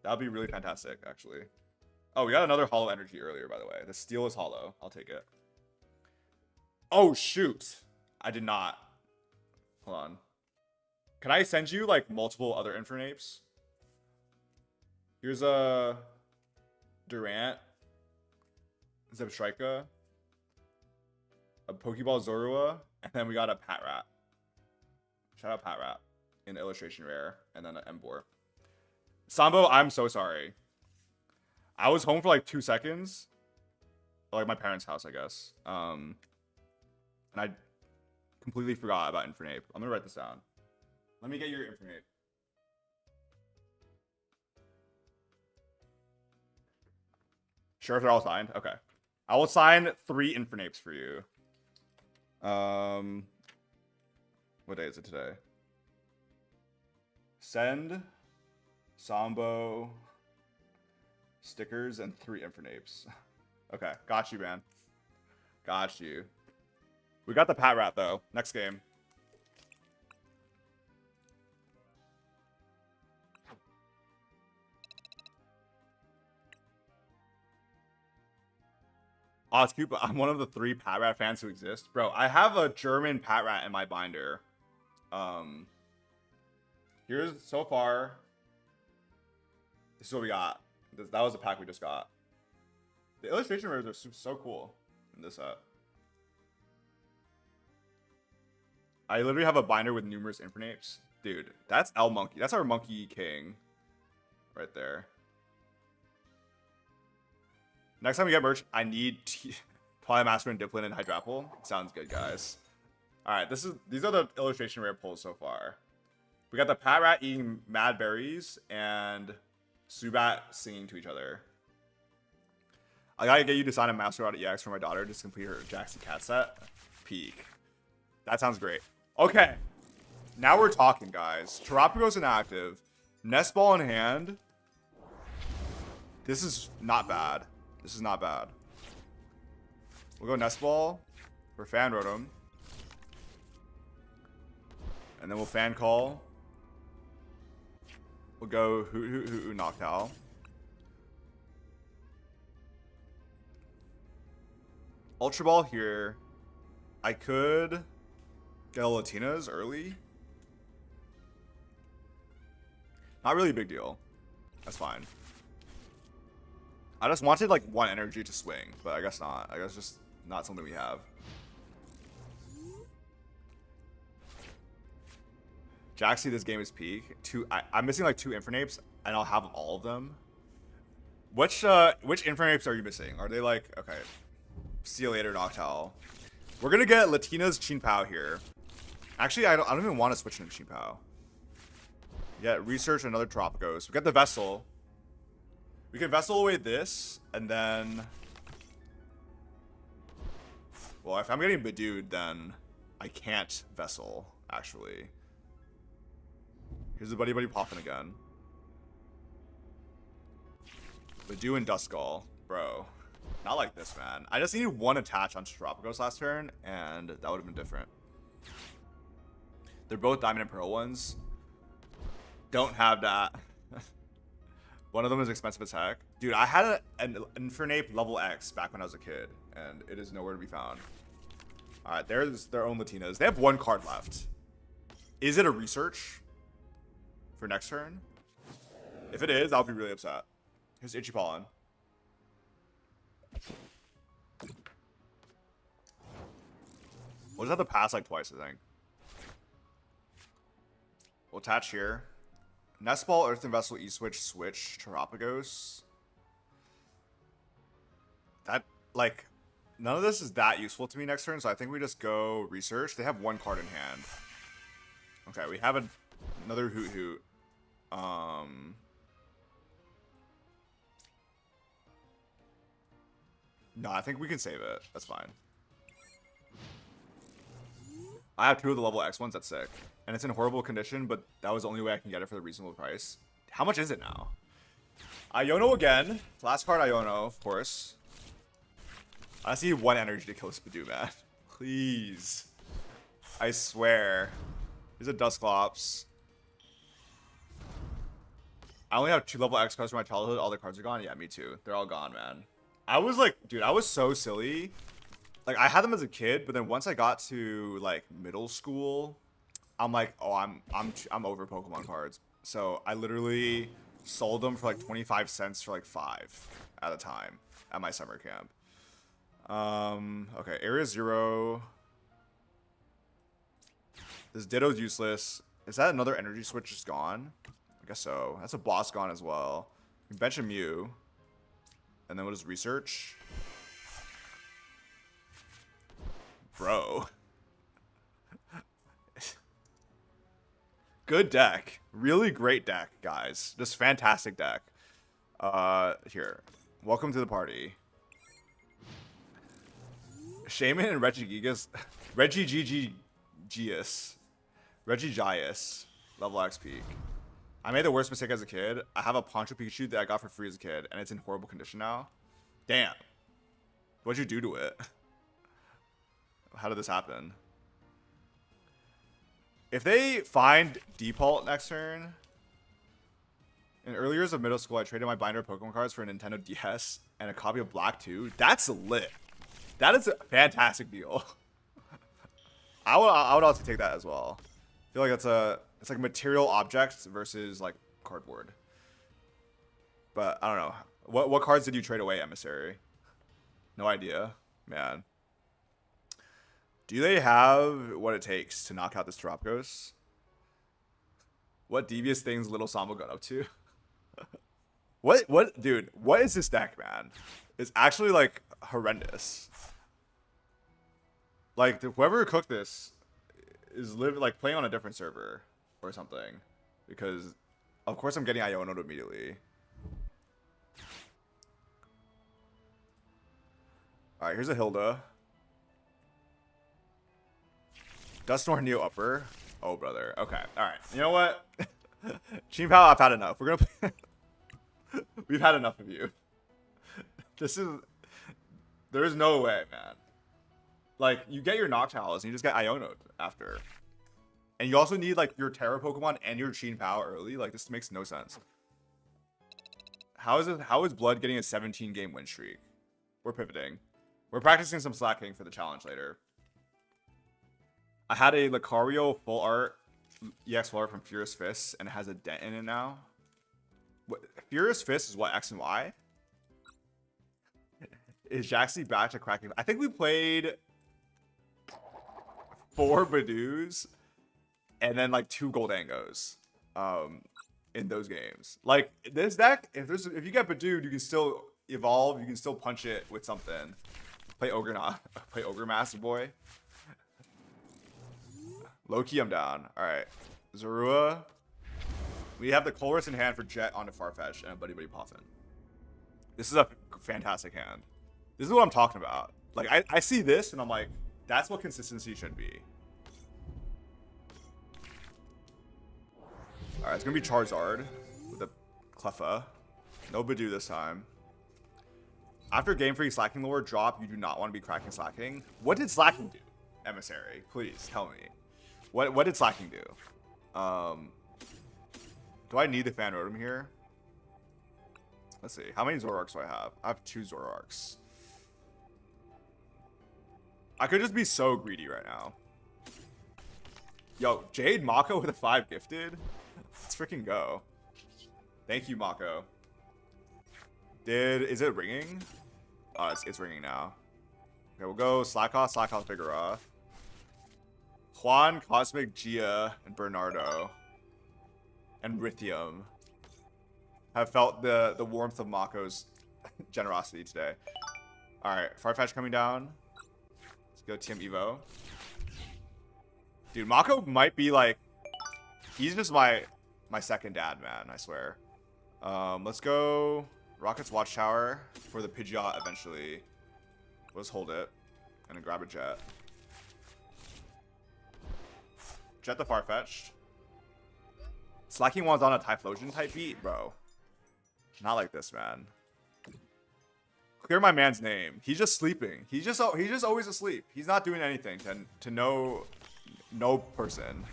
That would be really fantastic, actually. Oh, we got another holo energy earlier, by the way. The steel is holo. I'll take it. Oh, shoot. I did not. Hold on. Can I send you, like, multiple other Infernapes? Here's a Durant, Zebstrika, a Pokeball Zorua, and then we got a Patrat. Shout out Patrat in illustration rare, and then an Emboar. Sambo, I'm so sorry. I was home for like 2 seconds, like my parents' house, I guess. And I completely forgot about Infernape. I'm gonna write this down. Let me get your Infernape. Sure, if they're all signed. Okay, I will sign 3 Infernapes for you. What day is it today? Send, Sambo, stickers, and 3 Infernapes. Okay, got you, man. Got you. We got the Pat Rat though. Next game. Oh, it's cute, but I'm one of the 3 Pat Rat fans who exist. Bro, I have a German Pat Rat in my binder. Here's, so far, this is what we got. That was the pack we just got. The illustration rares are so cool in this set. I literally have a binder with numerous Infernapes. Dude, that's L Monkey. That's our Monkey King. Right there. Next time we get merch, I need Polymasculine, Dipplin, and Hydrapple. Sounds good, guys. Alright, these are the illustration rare pulls so far. We got the Pat Rat eating mad berries and Subat singing to each other. I gotta get you to sign a Master Audit EX for my daughter to complete her Jaxtyy cat set. Peak. That sounds great. Okay. Now we're talking, guys. Terrapico's inactive. Nest Ball in hand. This is not bad. This is not bad. We'll go Nest Ball for Fan Rotom. And then we'll Fan Call. We'll go Hoot Hoot Hoot Noctowl. Ultra Ball here. I could get a Latinas early. Not really a big deal. That's fine. I just wanted like 1 energy to swing, but I guess not. I guess just not something we have. Jaxtyy, this game is peak. I'm missing like 2 Infernapes, and I'll have all of them. Which Infernapes are you missing? Are they like, okay, see you later, Noctowl. We're gonna get Latina's Chien-Pao here. Actually, I don't even want to switch into Chien-Pao. Yeah, research another Tropicos. We got the Vessel. We can Vessel away this, and then... Well, if I'm getting Bedewed, then I can't Vessel, actually. Here's the Buddy popping again. Bedew and Duskull. Bro. Not like this, man. I just needed 1 attach on Tropicos last turn, and that would have been different. They're both Diamond and Pearl ones. Don't have that. One of them is expensive as heck. Dude, I had an Infernape level X back when I was a kid, and it is nowhere to be found. Alright, there's their own Latinas. They have 1 card left. Is it a research for next turn? If it is, I'll be really upset. Here's Ichipollen. We'll just have to pass like twice, I think. We'll attach here. Nest Ball, Earthen Vessel, E-Switch, Switch, Terrapagos. That, like, none of this is that useful to me next turn, so I think we just go Research. They have 1 card in hand. Okay, we have another Hoot Hoot. No, I think we can save it. That's fine. I have 2 of the level X ones. That's sick. And it's in horrible condition, but that was the only way I can get it for the reasonable price. How much is it now? Iono again. Last card Iono, of course. I just need 1 energy to kill this Badoo, man. Please. I swear. Here's a Dusclops. I only have 2 level X cards from my childhood. All the cards are gone. Yeah, me too. They're all gone, man. I was like, dude, I was so silly. Like, I had them as a kid, but then once I got to like middle school, I'm like, oh, I'm over Pokemon cards. So I literally sold them for like 25 cents for like 5 at a time at my summer camp. Okay, Area 0. This Ditto's useless. Is that another energy switch just gone? I guess so. That's a boss gone as well. We can bench a Mew. And then we'll just research. Bro. Good deck. Really great deck, guys. Just fantastic deck. Here. Welcome to the party. Shaman and Regigigas. Regigigas. Regigias. Level X peak. I made the worst mistake as a kid. I have a Poncho Pikachu that I got for free as a kid, and it's in horrible condition now. Damn. What'd you do to it? How did this happen? If they find Default next turn... In early years of middle school, I traded my binder of Pokemon cards for a Nintendo DS and a copy of Black 2. That's lit. That is a fantastic deal. I would also take that as well. I feel like it's like material objects versus like cardboard. But I don't know. What cards did you trade away, Emissary? No idea, man. Do they have what it takes to knock out this Terapagos? What devious things Little Sambo got up to? What, dude? What is this deck, man? It's actually like horrendous. Like whoever cooked this is playing on a different server or something, because of course I'm getting Iono'd immediately. All right, here's a Hilda. Dusknoir Neo Upper. Oh, brother. Okay. All right. You know what? Chien-Pao, I've had enough. We're gonna play. We've had enough of you. There is no way, man. Like, you get your Noctowls and you just get Iono'd after. And you also need, like, your Terra Pokemon and your Chien-Pao early. Like, this makes no sense. How is Blood getting a 17-game win streak? We're pivoting. We're practicing some Slaking for the challenge later. I had a Lucario full art EX full art from Furious Fists, and it has a dent in it now. What, Furious Fist is what, X and Y? Is jaxtyy back to cracking? I think we played 4 Badoos and then like 2 Goldangos in those games. Like this deck, if you get Badooed, you can still evolve, you can still punch it with something. Play Ogre Master Boy. Low-key, I'm down. Alright. Zorua. We have the Colress in hand for Jet onto Farfetch and a Buddy Buddy Poffin. This is a fantastic hand. This is what I'm talking about. Like, I see this and I'm like, that's what consistency should be. Alright, it's gonna be Charizard with a Cleffa. No Badoo this time. After Game Freak Slaking lore drop, you do not want to be cracking Slaking. What did Slaking do, Emissary? Please tell me. What did Slaking do? Do I need the Fan Rotom here? Let's see. How many Zoroarks do I have? I have 2 Zoroarks. I could just be so greedy right now. Yo, Jade Mako with a 5 gifted? Let's freaking go. Thank you, Mako. Is it ringing? Oh, it's ringing now. Okay, we'll go Slackoth, Vigoroth. Juan, Cosmic, Gia, and Bernardo. And Rithium have felt the warmth of Mako's generosity today. Alright, Farfetch coming down. Let's go TM Evo. Dude, Mako might be like... He's just my second dad, man, I swear. Let's go Rocket's Watchtower for the Pidgeot eventually. Let's hold it. And then grab a Jet. Jet the Farfetch'd. Slaking one's on a Typhlosion type beat, bro. Not like this, man. Clear my man's name. He's just sleeping. He's just always asleep. He's not doing anything to no person.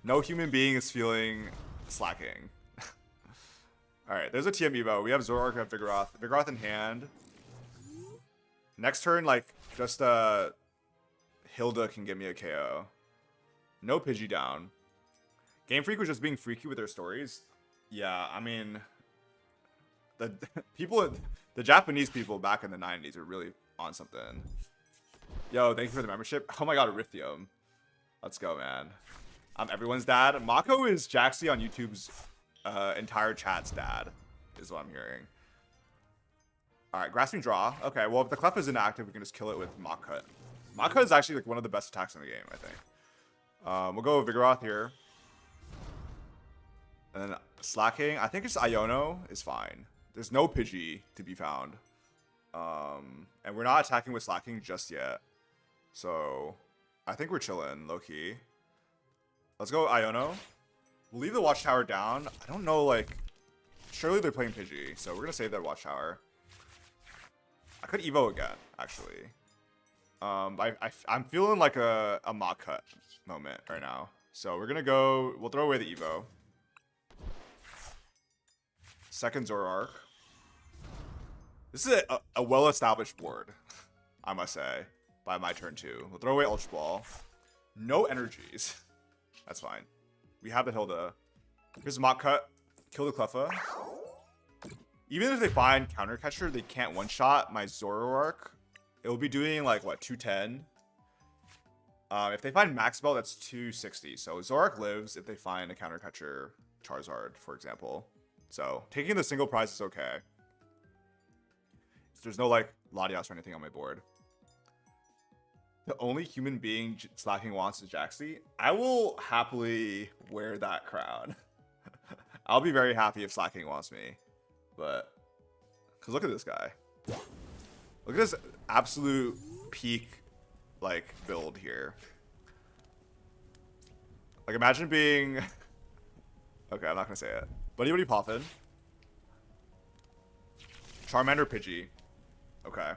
No human being is feeling slacking. Alright, there's a TM Evo. We have Zoroark and Vigoroth. Vigoroth in hand. Next turn, like, just Hilda can give me a KO. No Pidgey down. Game Freak was just being freaky with their stories. Yeah, I mean, the Japanese people back in the 90s are really on something. Yo, thank you for the membership. Oh my god, Rithium. Let's go, man. I'm everyone's dad. Mako is jaxtyy on YouTube's entire chat's dad, is what I'm hearing. Alright, Grasping Draw. Okay, well, if the Clef is inactive, we can just kill it with Mach Cut. Mach Cut is actually like one of the best attacks in the game, I think. We'll go with Vigoroth here. And then Slaking. I think it's Iono is fine. There's no Pidgey to be found. And we're not attacking with Slaking just yet. So I think we're chilling, low-key. Let's go Iono. We'll leave the Watchtower down. I don't know, like... Surely they're playing Pidgey, so we're going to save that Watchtower. I could Evo again, actually. I'm feeling like a mock cut moment right now. So we're going to go... We'll throw away the Evo. Second Zoroark. This is a well-established board, I must say, by my turn 2. We'll throw away Ultra Ball. No energies. That's fine. We have the Hilda. Here's a mock cut. Kill the Cleffa. Even if they find Counter Catcher, they can't one-shot my Zoroark. It will be doing, like, what, 210? If they find Max Belt, that's 260. So Zoroark lives if they find a Counter Catcher Charizard, for example. So taking the single prize is okay. There's no, like, Latias or anything on my board. The only human being Slaking wants is Jaxtyy. I will happily wear that crown. I'll be very happy if Slaking wants me. But, because look at this guy. Look at this absolute peak, like, build here. Like, imagine being... Okay, I'm not going to say it. Buddy Buddy Poffin. Charmander Pidgey. Okay.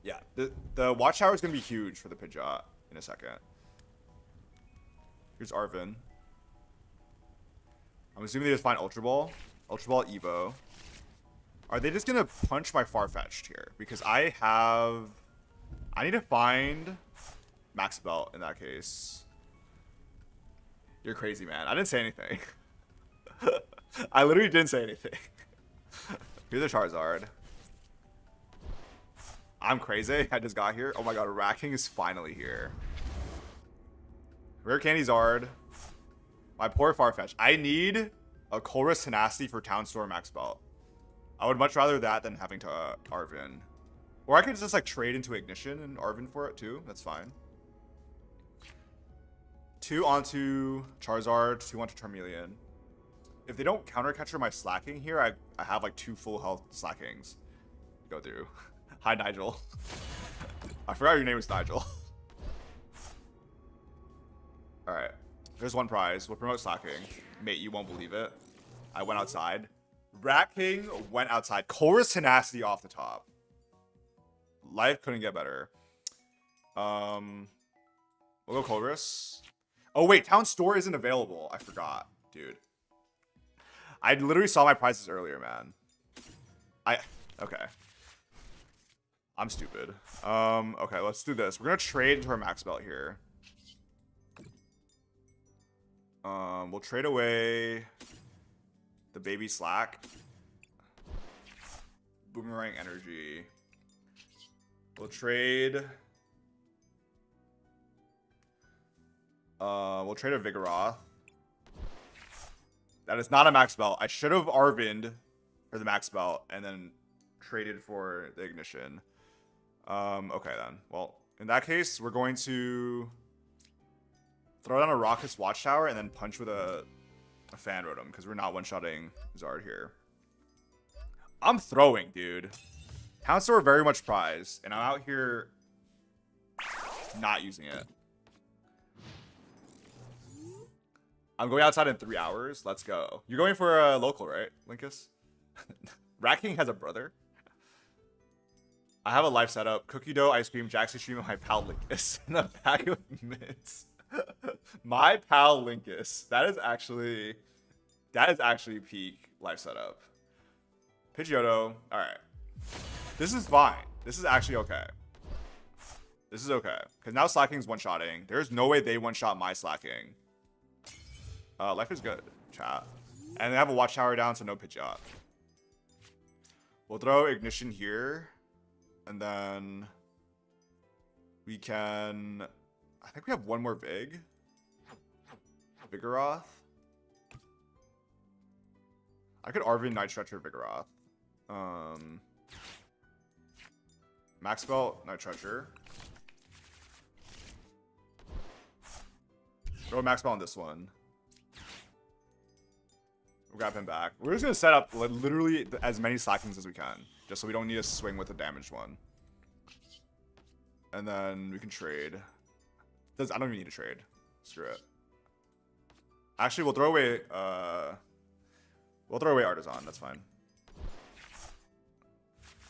Yeah, the Watchtower is going to be huge for the Pidgeot in a second. Here's Arven. I'm assuming they just find Ultra Ball. Ultra Ball Evo. Are they just going to punch my Farfetch'd here? Because I need to find Max Belt in that case. You're crazy, man. I didn't say anything. I literally didn't say anything. Here's a Charizard. I'm crazy. I just got here. Oh my god, Racking is finally here. Rare Candy Zard. My poor Farfetch. I need a Chorus Tenacity for Town Store Max Belt. I would much rather that than having to Arven. Or I could just like trade into Ignition and Arven for it too. That's fine. 2 onto Charizard, 2 onto Charmeleon. If they don't counter catcher my Slaking here, I have like 2 full health Slakings to go through. Hi, Nigel. I forgot your name was Nigel. Alright. There's one prize. We'll promote Slaking. Mate, you won't believe it. I went outside. Rat King went outside. Chorus Tenacity off the top. Life couldn't get better. We'll go Chorus. Oh, wait. Town Store isn't available. I forgot. Dude. I literally saw my prices earlier, man. Okay. I'm stupid. Okay, let's do this. We're gonna trade into our Max Belt here. We'll trade away the baby Slack. Boomerang Energy. We'll trade... we'll trade a Vigoroth. That is not a Max Belt. I should have Arvined for the Max Belt and then traded for the Ignition. Okay then. Well, in that case, we're going to throw down a Raucous Watchtower and then punch with a Fan Rotom because we're not one-shotting Zard here. I'm throwing, dude. Town Store very much prized, and I'm out here not using it. I'm going outside in 3 hours. Let's go. You're going for a local, right, Linkus? Rat King has a brother. I have a life setup. Cookie dough, ice cream, jaxtyy stream, and my pal Linkus. And a bag of mints. My pal Linkus. That is actually peak life setup. Pidgeotto. Alright. This is fine. This is actually okay. This is okay. Because now Slaking's one-shotting. There's no way they one-shot my Slaking. Life is good, chat. And they have a Watchtower down, so no Pidgeot. We'll throw Ignition here. And then we can... I think we have one more Vig. Vigoroth. I could Arven Night Stretcher Vigoroth. Max Belt, Night Stretcher. Throw a Max Belt on this one. We'll grab him back. We're just gonna set up literally as many Slakings as we can, just so we don't need to swing with a damaged one. And then we can trade. I don't even need to trade. Screw it. Actually, we'll throw away Artisan. That's fine.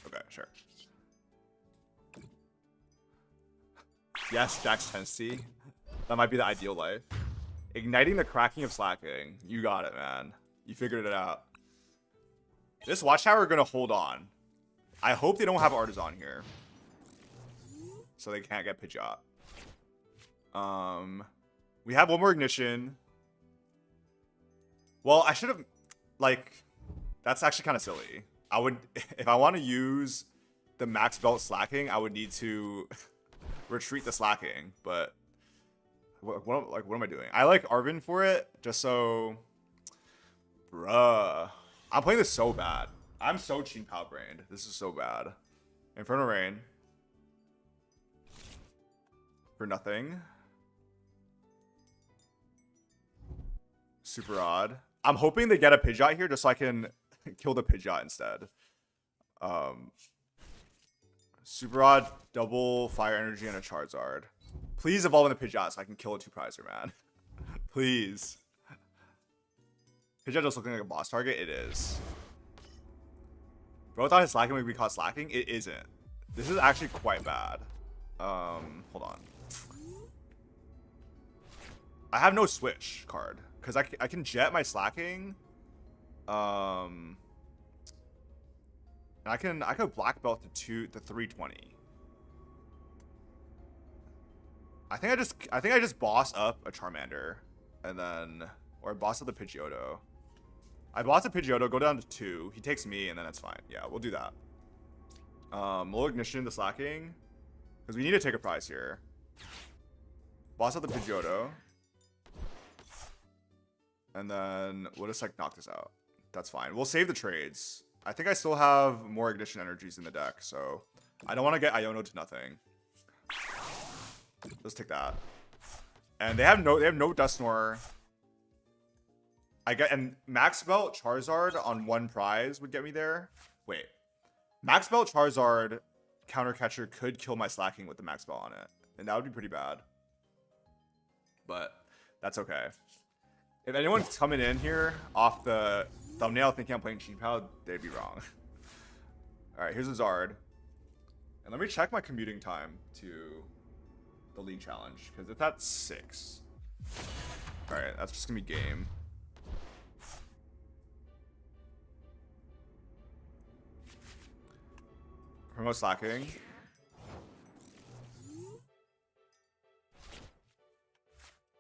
Okay, sure. Yes, jaxtyy. That might be the ideal life. Igniting the cracking of Slaking. You got it, man. You figured it out. This Watchtower are gonna hold on. I hope they don't have Artisan here, so they can't get Pidgeot. We have one more Ignition. Well, I should have, like, that's actually kind of silly. I would, if I want to use the max belt Slaking, I would need to retreat the Slaking, but what am I doing? I like Arvin for it, just so, bruh. I'm playing this so bad. I'm so Chien-Pao brained. This is so bad. Inferno Rain. For nothing. Super odd. I'm hoping they get a Pidgeot here just so I can kill the Pidgeot instead. Super odd, double fire energy and a Charizard. Please evolve into Pidgeot so I can kill a 2-prizer, man. Please. Pidgeot just looking like a boss target? It is. Bro thought his Slaking would be caught Slaking? It isn't. This is actually quite bad. Hold on. I have no switch card. Because I can jet my Slaking. And I can black belt to 320. I think I just boss up a Charmander. And then, or boss up the Pidgeotto. I boss a Pidgeotto, go down to 2. He takes me, and then that's fine. Yeah, we'll do that. We'll Ignition the Slaking. Because we need to take a prize here. Boss up the Pidgeotto. And then we'll just like knock this out. That's fine. We'll save the trades. I think I still have more Ignition energies in the deck, so I don't want to get Iono to nothing. Let's take that. And they have no Dusknoir. And Max Belt Charizard on 1 prize would get me there. Wait. Max Belt Charizard counter catcher could kill my Slaking with the Max Belt on it. And that would be pretty bad. But that's okay. If anyone's coming in here off the thumbnail thinking I'm playing Chien-Pao, they'd be wrong. Alright, here's a Zard. And let me check my commuting time to the League Challenge, because it's at 6. Alright, that's just gonna be game. Promote Slaking.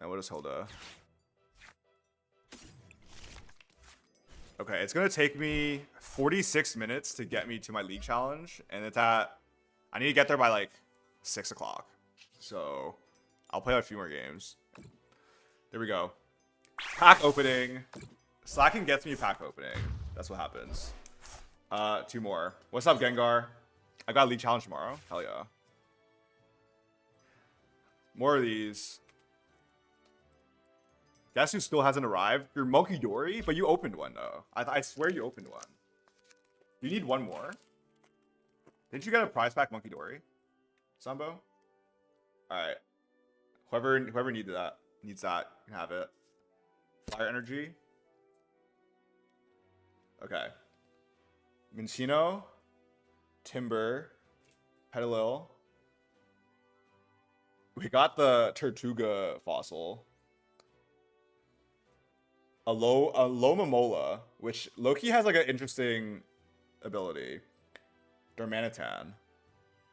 And what is Hilda? Okay, it's gonna take me 46 minutes to get me to my League Challenge, and it's at, I need to get there by like 6 o'clock. So I'll play a few more games. There we go. Pack opening. Slaking gets me a pack opening. That's what happens. 2 more. What's up, Gengar? I got a League Challenge tomorrow. Hell yeah. More of these. Guess who still hasn't arrived? Your Monkey Dory? But you opened one, though. I swear you opened one. You need one more? Didn't you get a prize pack Monkey Dory? Sambo? Alright. Whoever needs that, can have it. Fire Energy. Okay. Minchino. Timber. Petalil. We got the Tortuga fossil. A Lomamola, which Loki has like an interesting ability. Darmanitan.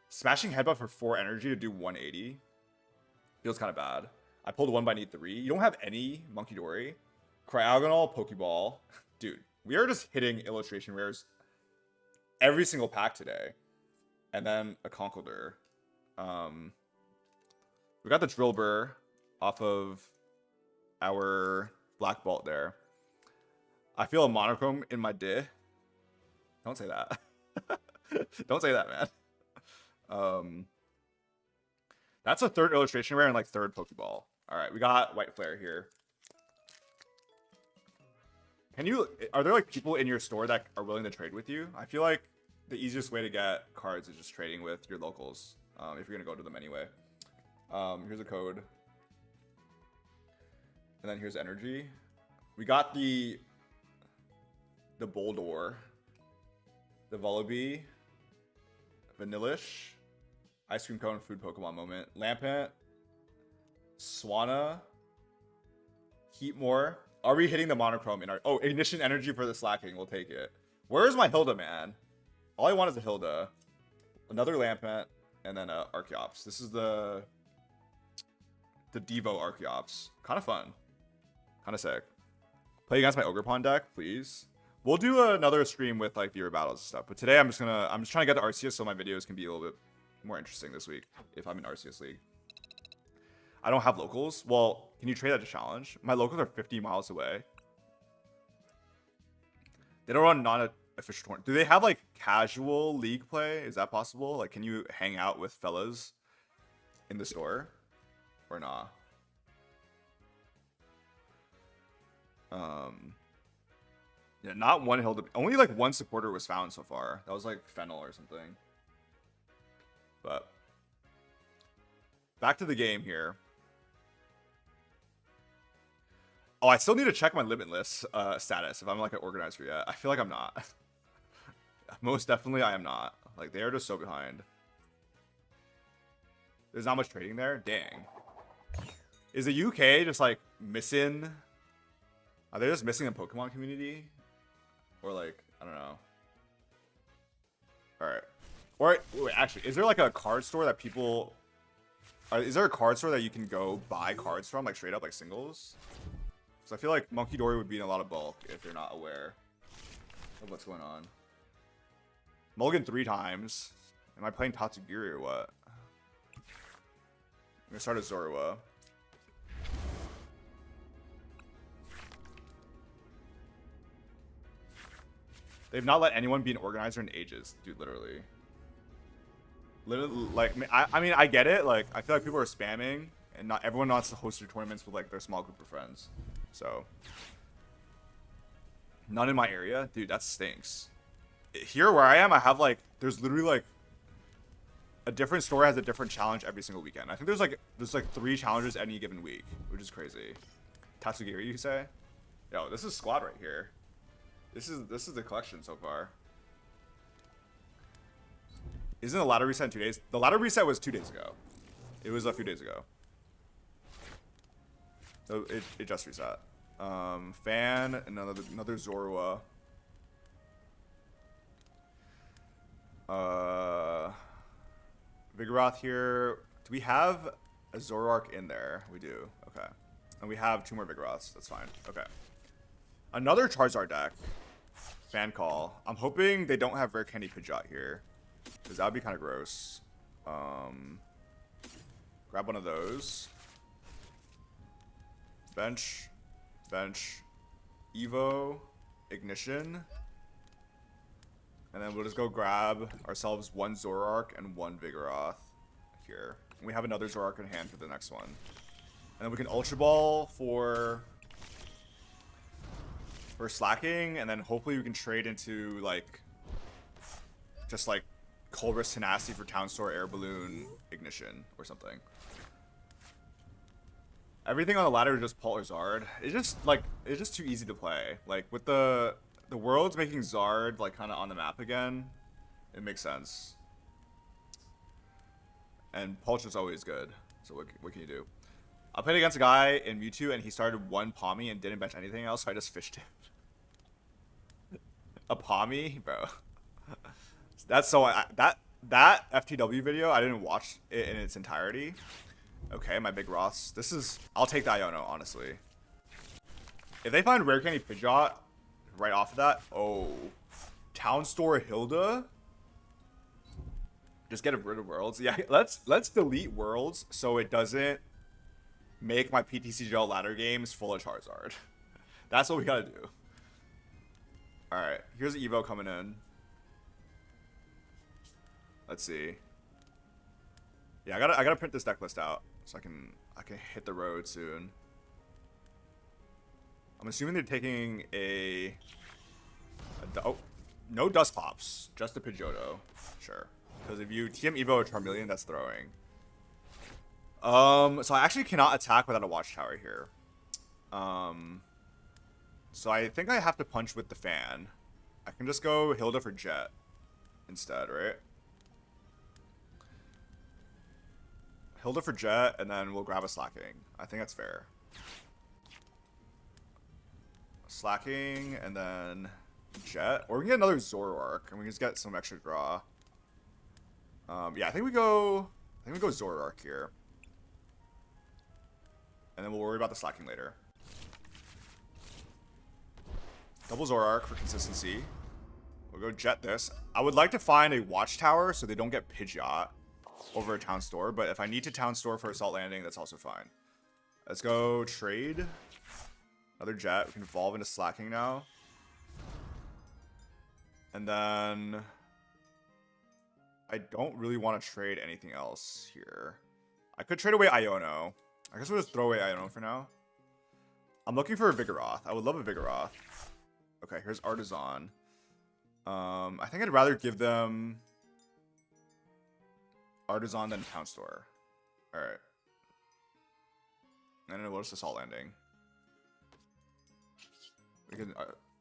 Smashing Headbutt for 4 energy to do 180. Feels kind of bad. I pulled 1 but I need 3. You don't have any Monkey Dory. Cryogonal, Pokeball. Dude, we are just hitting illustration rares every single pack today. And then a Conkeldurr. We got the Drillbur off of our Black Bolt there. I feel a monochrome in my di. Don't say that. Don't say that, man. That's a 3rd illustration rare and like 3rd Pokeball. All right, we got White Flare here. Are there like people in your store that are willing to trade with you? I feel like the easiest way to get cards is just trading with your locals. If you're gonna go to them anyway. Here's a code. And then here's energy. We got the Boldor, the Vullaby, Vanillish, Ice Cream Cone, Food Pokemon Moment, Lampent, Swanna, Heatmore. Are we hitting the monochrome in our... Oh, Ignition Energy for the Slaking. We'll take it. Where's my Hilda, man? All I want is a Hilda. Another Lampent, and then Archeops. This is the Devo Archeops. Kind of fun. Kind of sick. Play against my Ogerpon deck, please. We'll do another stream with like viewer battles and stuff. But today I'm just trying to get to Arceus so my videos can be a little bit more interesting this week if I'm in Arceus League. I don't have locals. Well, can you trade that to challenge? My locals are 50 miles away. They don't run non-official tournament. Do they have like casual league play? Is that possible? Like, can you hang out with fellas in the store or not? Yeah, not one Hilda. Only like one supporter was found so far. That was like Fennel or something. But back to the game here. Oh, I still need to check my limitless status if I'm like an organizer yet. I feel like I'm not. Most definitely I am not. Like, they are just so behind. There's not much trading there? Dang. Is the UK just like missing? Are they just missing the Pokemon community? Or like, I don't know. Alright. Or, wait, actually, is there like a card store that people... is there a card store that you can go buy cards from, like straight up, like singles? So I feel like Monkey Dory would be in a lot of bulk if they're not aware of what's going on. Mulligan 3 times. Am I playing Tatsugiri or what? I'm gonna start a Zorua. They've not let anyone be an organizer in ages, dude. Literally, like, I mean, I get it. Like, I feel like people are spamming, and not everyone wants to host their tournaments with like their small group of friends. So, none in my area, dude. That stinks. Here where I am, I have like, there's literally like a different store has a different challenge every single weekend. I think there's like 3 challenges any given week, which is crazy. Tatsugiri, you say? Yo, this is squad right here. This is the collection so far. Isn't the ladder reset in 2 days? The ladder reset was 2 days ago. It was a few days ago. So it just reset. Fan, another Zorua. Vigoroth here. Do we have a Zoroark in there? We do. Okay. And we have 2 more Vigoroths. That's fine. Okay. Another Charizard deck. Fan call. I'm hoping they don't have Rare Candy Pidgeot here, because that would be kind of gross. Grab one of those. Bench. Evo. Ignition. And then we'll just go grab ourselves 1 Zoroark and 1 Vigoroth here. And we have another Zoroark in hand for the next one. And then we can Ultra Ball for Slaking, and then hopefully we can trade into like just like Colress Tenacity for Town Store, Air Balloon, Ignition, or something. Everything on the ladder is just Pult or Zard. It's just too easy to play. Like, with the world's making Zard like kind of on the map again, it makes sense. And Pulch is always good. So what can you do? I played against a guy in Mewtwo, and he started 1 Pawmi and didn't bench anything else, so I just fished him. A Pawmi? Bro. That's so... that FTW video, I didn't watch it in its entirety. Okay, my big Roths. This is... I'll take the Iono, honestly. If they find Rare Candy Pidgeot right off of that... Oh. Town Store Hilda? Just get rid of Worlds. Yeah, let's delete Worlds so it doesn't make my PTCGL ladder games full of Charizard. That's what we gotta do. Alright, here's Evo coming in. Let's see. Yeah, I gotta print this deck list out so I can hit the road soon. I'm assuming they're taking oh, no dust pops, just a Pidgeotto. Sure. Because if you TM Evo a Charmeleon, that's throwing. So I actually cannot attack without a Watchtower here. So I think I have to punch with the fan. I can just go Hilda for Jet instead, right? Hilda for Jet, and then we'll grab a Slaking. I think that's fair. Slaking, and then Jet. Or we can get another Zoroark, and we can just get some extra draw. Yeah, I think we go Zoroark here. And then we'll worry about the Slaking later. Double Zoroark for consistency. We'll go Jet this. I would like to find a Watchtower so they don't get Pidgeot over a Town Store, but if I need to Town Store for Assault Landing, that's also fine. Let's go trade. Another Jet. We can evolve into Slaking now. And then I don't really want to trade anything else here. I could trade away Iono. I guess we'll just throw away Iono for now. I'm looking for a Vigoroth. I would love a Vigoroth. Okay, here's Artisan. I think I'd rather give them Artisan than Town Store. Alright. And then we'll just Assault Landing.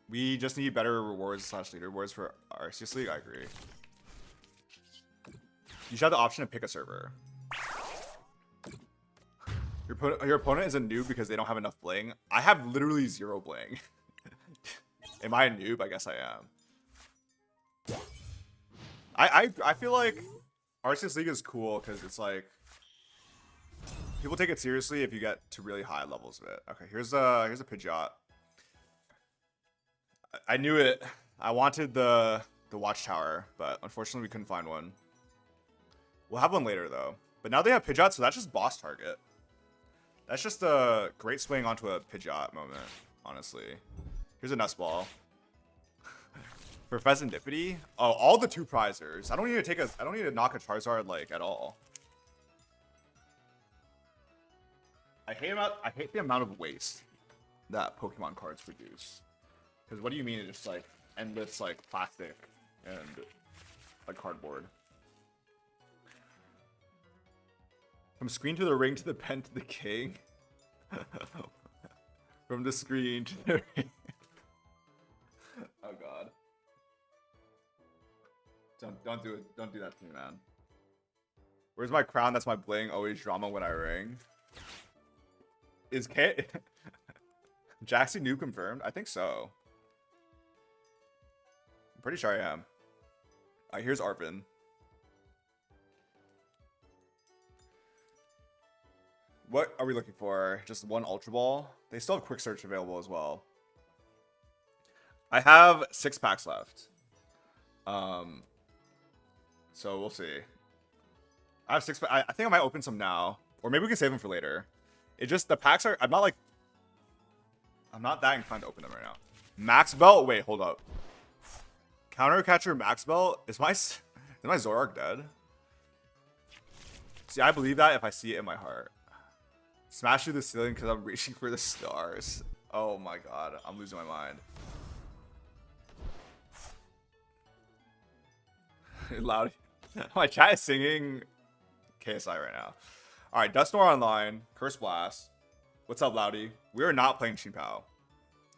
We just need better rewards / leaderboards for Arceus League. I agree. You should have the option to pick a server. Your opponent is a noob because they don't have enough bling. I have literally 0 bling. Am I a noob? I guess I am. I feel like Arceus League is cool because it's like people take it seriously if you get to really high levels of it. Okay, here's a Pidgeot. I knew it. I wanted the Watchtower, but unfortunately we couldn't find one. We'll have one later though. But now they have Pidgeot, so that's just boss target. That's just a great swing onto a Pidgeot moment, honestly. Here's a Nestball. For Pheasantipity? Oh, all the 2 prizers. I don't need to knock a Charizard like at all. I hate the amount of waste that Pokemon cards produce. Because what do you mean it's just like endless like plastic and like cardboard? From screen to the ring to the pen to the king. From the screen to the ring. Oh god. Don't do it. Don't do that to me, man. Where's my crown? That's my bling. Always drama when I ring. Is Jaxtyy new confirmed? I think so. I'm pretty sure I am. Alright, here's Arpin. What are we looking for? Just one Ultra Ball? They still have Quick Search available as well. I have 6 packs left. So we'll see. I have 6 I think I might open some now. Or maybe we can save them for later. It just, the packs are, I'm not that inclined to open them right now. Max Belt? Wait, hold up. Counter Catcher Max Belt? Is my Zoroark dead? See, I believe that if I see it in my heart. Smash through the ceiling because I'm reaching for the stars. Oh my god, I'm losing my mind. Loud. My chat is singing KSI right now. Alright, Dusknoir online. Curse Blast. What's up, Loudy? We are not playing Chien-Pao.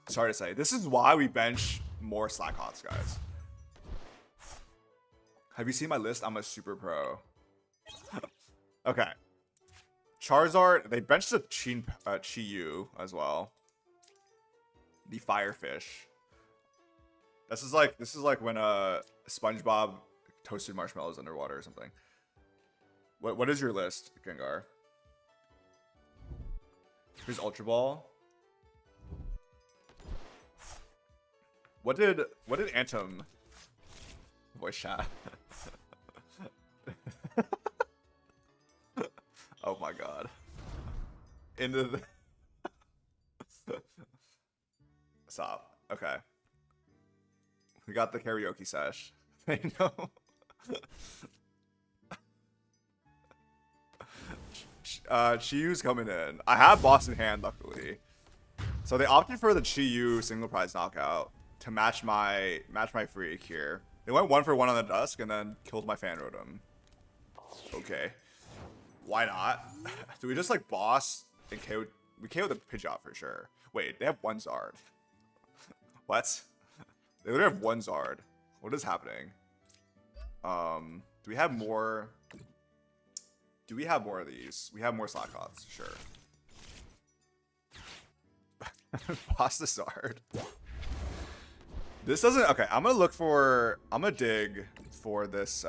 Sorry to say. This is why we bench more Slackhots, guys. Have you seen my list? I'm a super pro. Okay. Charizard. They benched the Chi-Yu as well. The Firefish. This is like when SpongeBob toasted marshmallows underwater or something. What is your list, Gengar? Here's Ultra Ball. What did Anthem voice chat? Oh my god. Into the Stop. Okay. We got the karaoke sesh. I know. Chiyu's coming in. I have boss in hand, luckily. So they opted for the Chi-Yu single prize knockout to match my freak here. They went 1-for-1 on the Dusk and then killed my fan rotom. Okay. Why not? Do we just like boss and KO? We KO the Pidgeot for sure. Wait, they have one Zard. What? They literally have one Zard. What is happening? Do we have more? Do we have more of these? We have more Slackoths, sure. Boss the Zard. This doesn't. Okay, I'm gonna dig for this.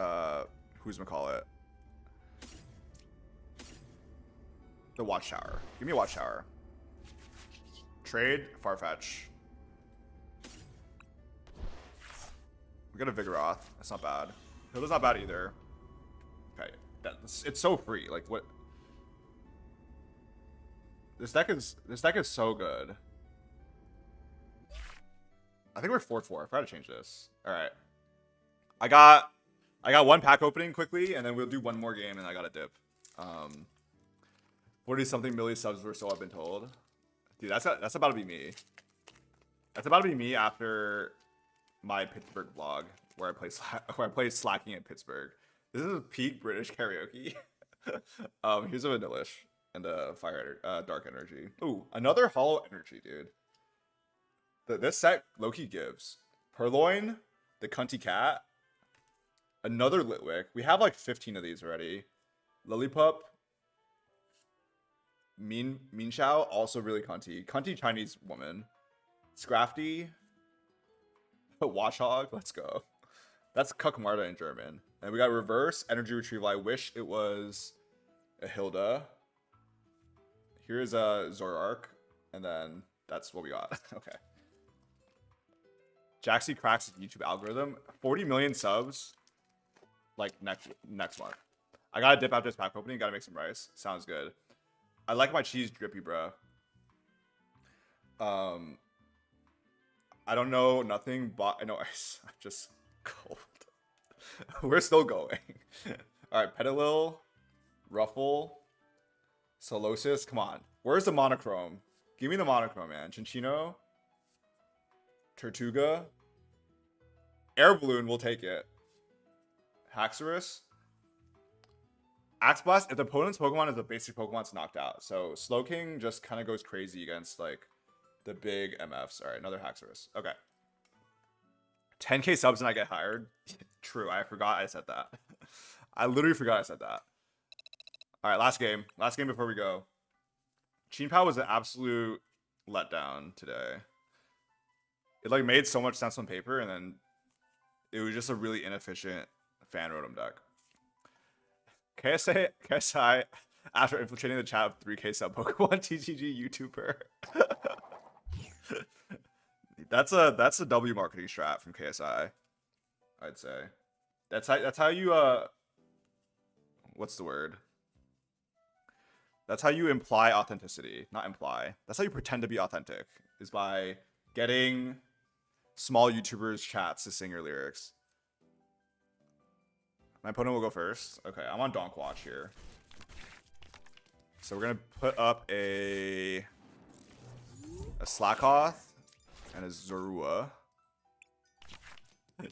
Who's gonna call it? The Watchtower. Give me a Watchtower. Trade Farfetch. We got a Vigoroth. That's not bad. Hilda's not bad either. Okay, it's so free. Like what? This deck is so good. I think we're 4-4. I forgot to change this. All right. I got one pack opening quickly, and then we'll do one more game, and I got a dip. 40-something million subs or so I've been told. Dude, that's about to be me. That's about to be me after my Pittsburgh vlog where I play Slacking at Pittsburgh. This is peak British karaoke. Here's a Vanillish and a Dark Energy. Ooh, another Hollow Energy, dude. This set Loki gives Purloin, the Cunty Cat, another Litwick. We have like 15 of these already. Lillipup, Mean Chao, also really cunty. Cunty Chinese woman. Scrafty. Watchhog, let's go. That's Kukmarda in German. And we got reverse energy retrieval. I wish it was a Hilda. Here's a Zoroark. And then that's what we got. Okay. Jaxtyy cracks YouTube algorithm. 40 million subs. Like next month. I gotta dip after this pack opening. Gotta make some rice. Sounds good. I like my cheese drippy, bro. I don't know nothing, but I know I'm just cold. We're still going. All right, Petalil, Ruffle, Solosis. Come on. Where's the monochrome? Give me the monochrome, man. Chinchino, Tortuga, Air Balloon. We'll take it. Haxorus. Axe Blast, if the opponent's Pokemon is a basic Pokemon, it's knocked out. So Slowking just kind of goes crazy against like the big MFs. All right, another Haxorus. Okay. 10k subs and I get hired. True, I forgot I said that. I literally forgot I said that. All right, last game. Last game before we go. Chien-Pao was an absolute letdown today. It like made so much sense on paper, and then it was just a really inefficient fan rotom deck. KSI, after infiltrating the chat of 3k sub Pokemon TGG YouTuber. That's a W marketing strat from KSI, I'd say. That's how you what's the word? That's how you imply authenticity, not imply. That's how you pretend to be authentic, is by getting small YouTubers chats to sing your lyrics. My opponent will go first. Okay, I'm on Donk Watch here. So we're gonna put up a Slackoth and a Zorua.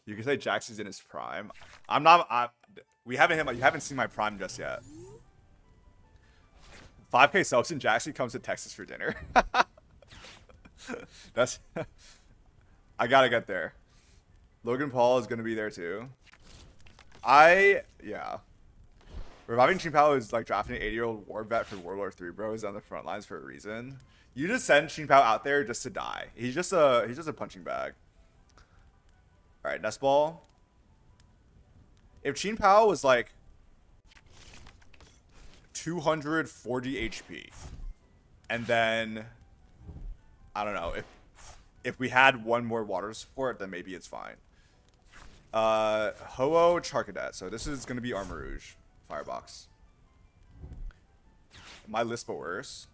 You can say Jaxty's in his prime. I'm not. You haven't seen my prime just yet. 5k subs and Jaxtyy comes to Texas for dinner. That's. I gotta get there. Logan Paul is gonna be there too. Yeah. Reviving Chien-Pao is like drafting an 80-year-old war vet for World War III, bro. He's on the front lines for a reason. You just send Chien-Pao out there just to die. He's just a punching bag. All right, Nest Ball. If Chien-Pao was like 240 HP, and then I don't know, if we had one more water support, then maybe it's fine. Ho-Oh Charcadet. So this is gonna be Armarouge Firebox. My list, but worse.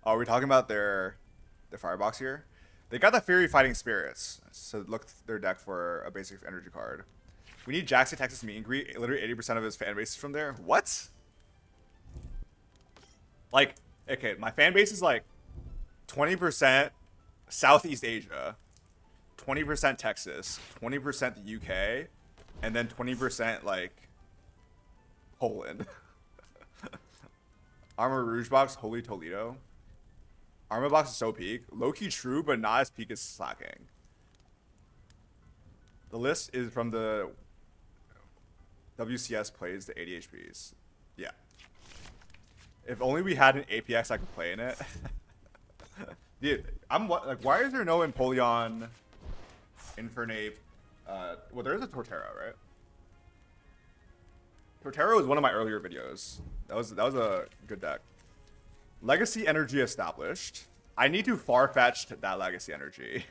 Oh, are we talking about their Firebox here? They got the Fury Fighting Spirits. So look their deck for a basic energy card. We need Jaxtyy Texas meet and greet. Literally 80% of his fan base is from there. What? Like, okay, my fan base is like 20% Southeast Asia, 20% Texas, 20% the UK, and then 20% like Poland. Armor Rouge box, Holy Toledo. Armor box is so peak. Low-key true, but not as peak as Slaking. The list is from the WCS plays the 80 HPs. Yeah. If only we had an APX I could play in it. Dude, I'm like, why is there no Empoleon, Infernape? Well, there is a Torterra, right? Torterra was one of my earlier videos. That was a good deck. Legacy Energy established. I need to Farfetch that Legacy Energy.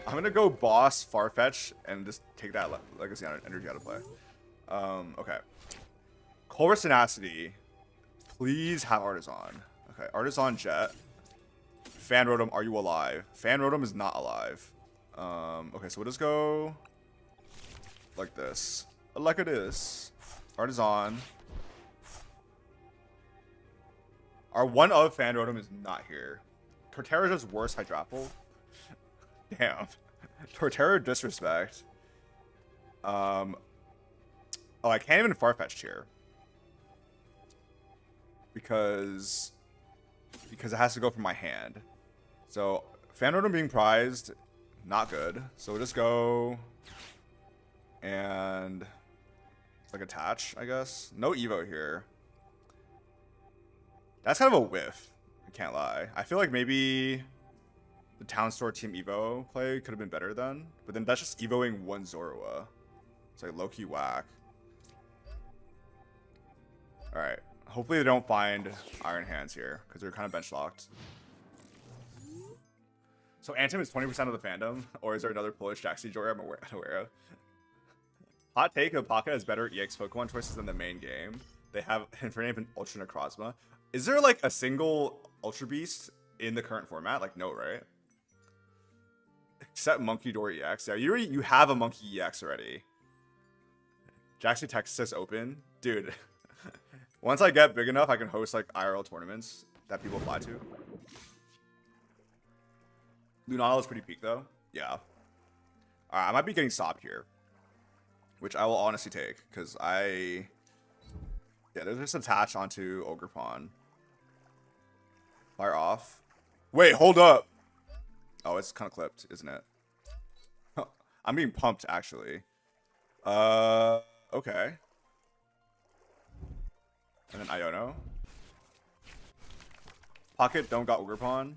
I'm gonna go boss Farfetch and just take that Legacy Energy out of play. Okay. Colress Tenacity. Please have Artisan. Okay, Artisan Jet. Fan Rotom, are you alive? Fan Rotom is not alive. Okay, so we'll just go like this. Like it is. Artisan. Our one of Fan Rotom is not here. Torterra is just worse Hydrapple. Damn. Torterra disrespect. Oh, I can't even Farfetch here. Because it has to go from my hand. So Fan Rotom being prized, not good. So we'll just go and like attach, I guess. No Evo here. That's kind of a whiff. I can't lie. I feel like maybe the Town Store Team Evo play could have been better then. But then that's just Evoing one Zorua. It's like low-key whack. Alright. Hopefully they don't find Iron Hands here, because they're kind of bench locked. So Anthem is 20% of the fandom, or is there another Polish jaxtyy joker I'm unaware of? Hot take of Pocket has better EX Pokemon choices than the main game. They have Infernape and Ultra Necrozma. Is there like a single Ultra Beast in the current format? Like, no, right? Except Monkey Door EX. Yeah, you have a Monkey EX already. Jaxtyy Texas open. Dude. Once I get big enough, I can host like IRL tournaments that people apply to. Lunala is pretty peak though. Yeah. Alright, I might be getting sopped here. Which I will honestly take. Because yeah, there's just attached onto Ogerpon. Fire off. Wait, hold up. Oh, it's kind of clipped, isn't it? I'm being pumped actually. Okay. And then Iono. Pocket don't got Ogerpon.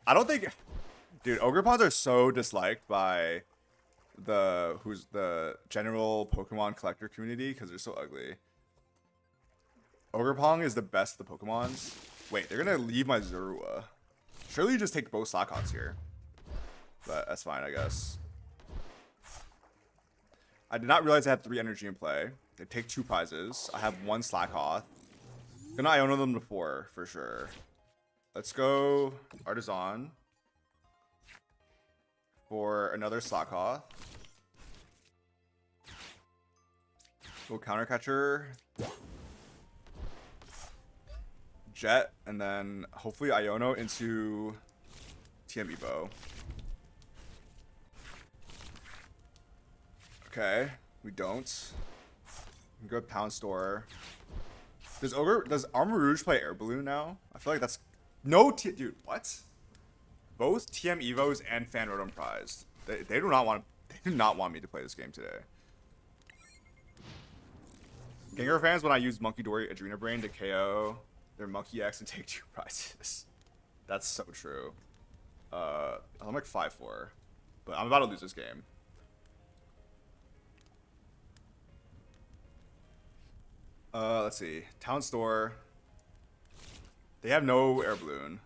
I don't think... Dude, Ogerpons are so disliked by the general Pokemon collector community because they're so ugly. Ogerpong is the best of the Pokemons. Wait, they're gonna leave my Zorua. Surely you just take both Slackots here. But that's fine, I guess. I did not realize I had 3 energy in play. They take 2 prizes. I have 1 Slakoth. Gonna Iono them before, for sure. Let's go Artisan for another Slakoth. Go Counter Catcher. Jet, and then hopefully Iono into TM Evo. Okay, we don't. We go to Pound Store. Does Armor Rouge play Air Balloon now? I feel like that's dude. What? Both TM Evos and Fan Rotom prized. They do not want me to play this game today. Gengar fans, when I use Monkey Dory Adrena Brain to KO their Monkey X and take 2 prizes. That's so true. I'm like 5-4, but I'm about to lose this game. Let's see. Town Store. They have no Air Balloon.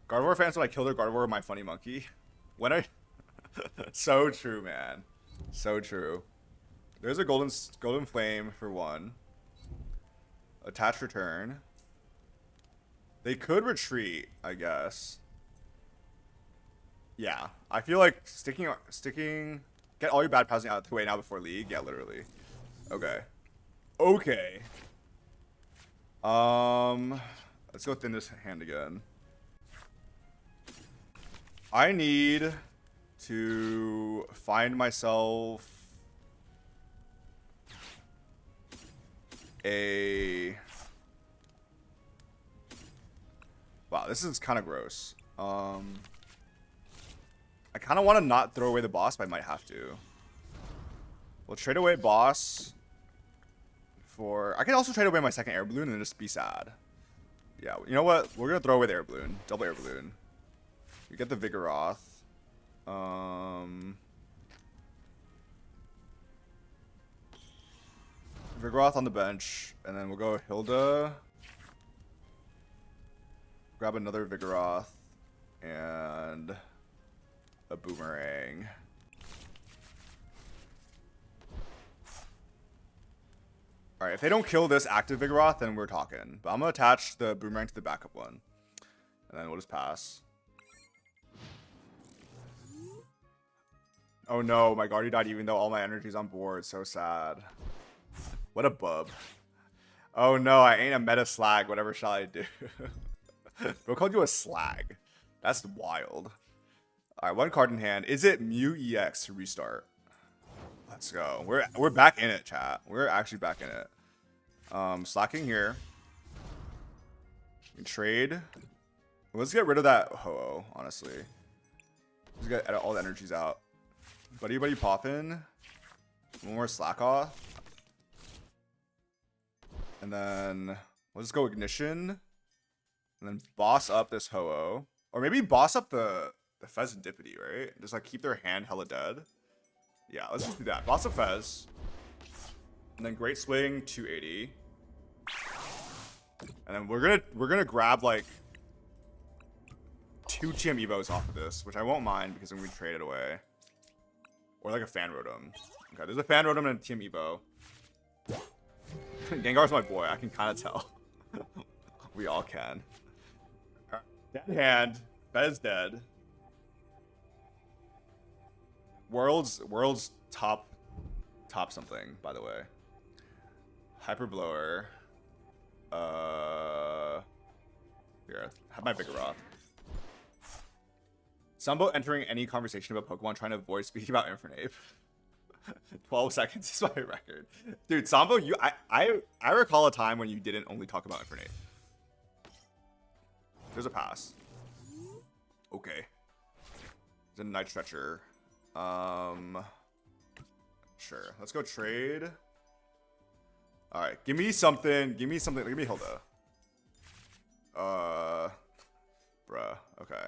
Gardevoir fans, when I kill their Gardevoir with my funny monkey. When I... So true, man. So true. There's a golden flame for 1. Attach return. They could retreat, I guess. Yeah. I feel like sticking... Get all your bad passing out of the way now before League. Yeah, literally. Okay. Okay. Let's go thin this hand again. I need to find myself a... Wow, this is kind of gross. I kind of want to not throw away the boss, but I might have to. We'll trade away boss for... I can also trade away my second air balloon and then just be sad. Yeah, you know what? We're going to throw away the air balloon. Double air balloon. We get the Vigoroth. Vigoroth on the bench. And then we'll go Hilda. Grab another Vigoroth. And a Boomerang. Alright, if they don't kill this active Vigoroth, then we're talking. But I'm going to attach the Boomerang to the backup one. And then we'll just pass. Oh no, my Guardy died even though all my energy's on board. So sad. What a bub. Oh no, I ain't a meta slag. Whatever shall I do? Bro called you a slag. That's wild. Alright, one card in hand. Is it Mew EX to restart? Let's go. We're back in it, chat. We're actually back in it. Slaking here. We can trade. Let's get rid of that Ho-Oh, honestly. Let's get all the energies out. Buddy poppin'. One more slack off. And then let's go ignition. And then boss up this Ho-Oh. Or maybe boss up the Pheasantipity, right? Just like keep their hand hella dead. Yeah, let's just do that. Boss up Fez. And then Great Swing 280. And then we're gonna grab like 2 TM Evos off of this, which I won't mind because I'm gonna trade it away. Or like a Fan Rotom. Okay, there's a Fan Rotom and a TM Evo. Gengar's my boy, I can kinda tell. We all can. Dead hand. Fez dead. World's top something, by the way. Hyper Blower. Here, have my Vigoroth. Sambo entering any conversation about Pokemon trying to avoid speaking about Infernape. 12 seconds is my record. Dude, Sambo, I recall a time when you didn't only talk about Infernape. There's a pass. Okay. There's a Night Stretcher. Sure. Let's go trade. Alright, give me something. Give me Hilda. Bruh. Okay.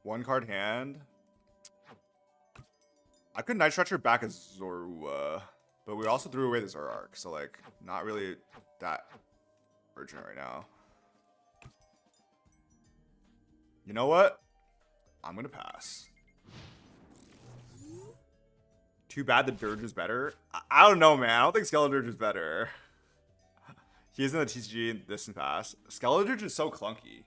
One card hand. I could Night Stretcher back as Zorua, but we also threw away the Zoroark, so like not really that urgent right now. You know what? I'm gonna pass. Too bad the Dirge is better. I don't know, man. I don't think Skeledirge is better. He is in the TCG in Distant Past. Skeledirge is so clunky.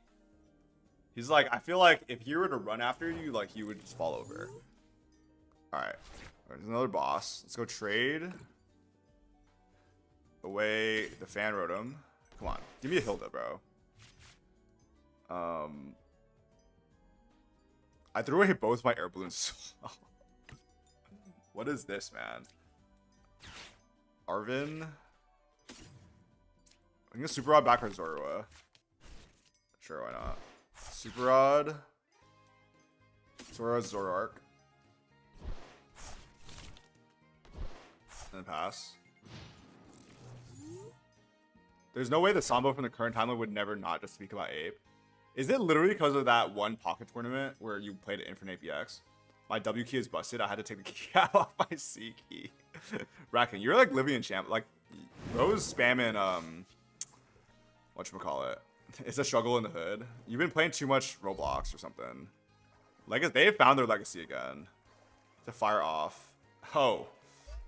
He's like, I feel like if he were to run after you, like he would just fall over. Alright. There's another boss. Let's go trade away the Fan Rotom. Come on. Give me a Hilda, bro. I threw away both my air balloons. What is this, man? Arvin. I'm gonna Super Rod back for Zorua. Sure, why not? Super Rod. Zoroark. And pass. There's no way the Sambo from the current timeline would never not just speak about Ape. Is it literally because of that one pocket tournament where you played Infinite BX? My W key is busted. I had to take the key out of my C key. Racken, you're like living in champ. Like, bro's spamming, whatchamacallit. It's a struggle in the hood. You've been playing too much Roblox or something. Like, they found their legacy again. To fire off. Oh.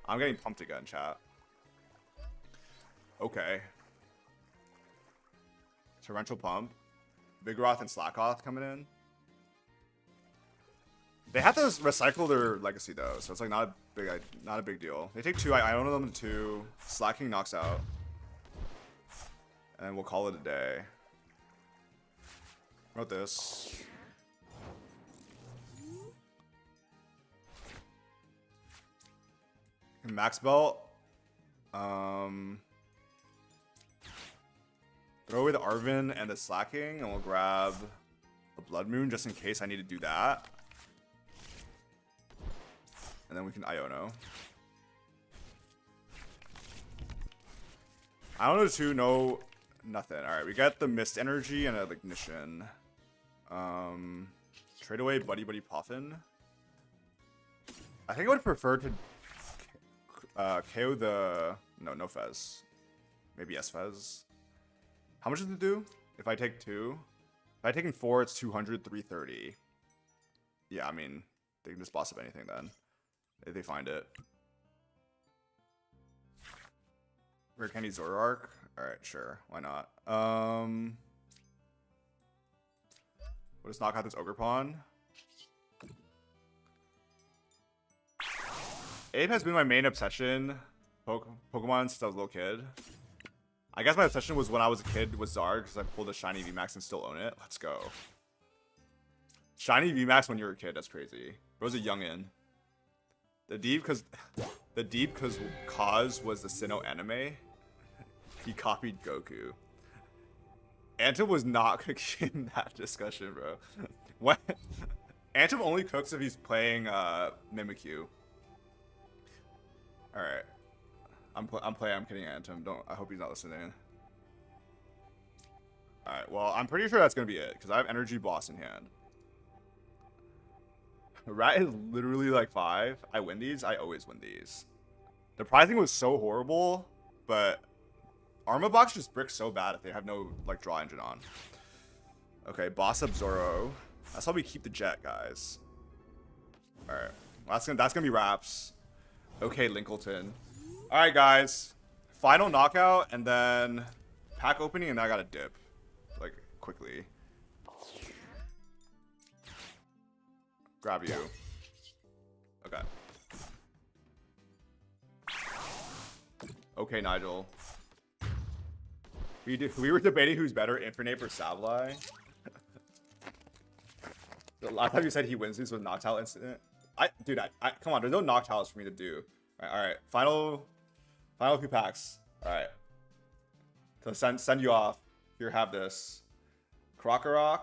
I'm getting pumped again, chat. Okay. Torrential Pump. Vigoroth and Slackoth coming in. They have to recycle their legacy though, so it's like not a big deal. They take 2. I own them to 2. Slaking knocks out. And we'll call it a day. What about this? Max belt. Throw away the Arvin and the Slaking, and we'll grab a Blood Moon just in case I need to do that. And then we can Iono. Iono 2, no, nothing. Alright, we got the Mist Energy and an Ignition. Trade away Buddy Buddy Poffin. I think I would prefer to KO the... No Fez. Maybe yes Fez. How much does it do? If I take 2? If I take in 4, it's 200, 330. Yeah, I mean, they can just boss up anything then. If they find it. Rare Candy Zoroark? Alright, sure. Why not? We'll just knock out this Ogre Pawn. Ape has been my main obsession Pokemon since I was a little kid. I guess my obsession was when I was a kid with Zard because I pulled a shiny VMAX and still own it. Let's go. Shiny VMAX when you were a kid, that's crazy. I was a youngin'. The deep cause Kaz was the Sinnoh anime. He copied Goku. Antim was not cooking in that discussion, bro. What? Antim only cooks if he's playing Mimikyu. Alright. I'm kidding, Antim. I hope he's not listening. Alright, well, I'm pretty sure that's gonna be it, because I have Energy Boss in hand. Rat is literally like 5. I win these, I always win these. The prizing was so horrible, but Armor Box just bricks so bad if they have no like draw engine on. Okay, Boss up Zoro. That's how we keep the jet, guys. Alright. Well, that's gonna be wraps. Okay, Linkleton. Alright, guys. Final knockout and then pack opening, and then I gotta dip. Like, quickly. Grab you. Okay. Okay, Nigel. We were debating who's better, Infernape or Sableye. The last time you said he wins these with Noctowl incident. Dude, come on, there's no Noctowls for me to do. Alright, final few packs. Alright. To send you off. Here, have this. Krokorok.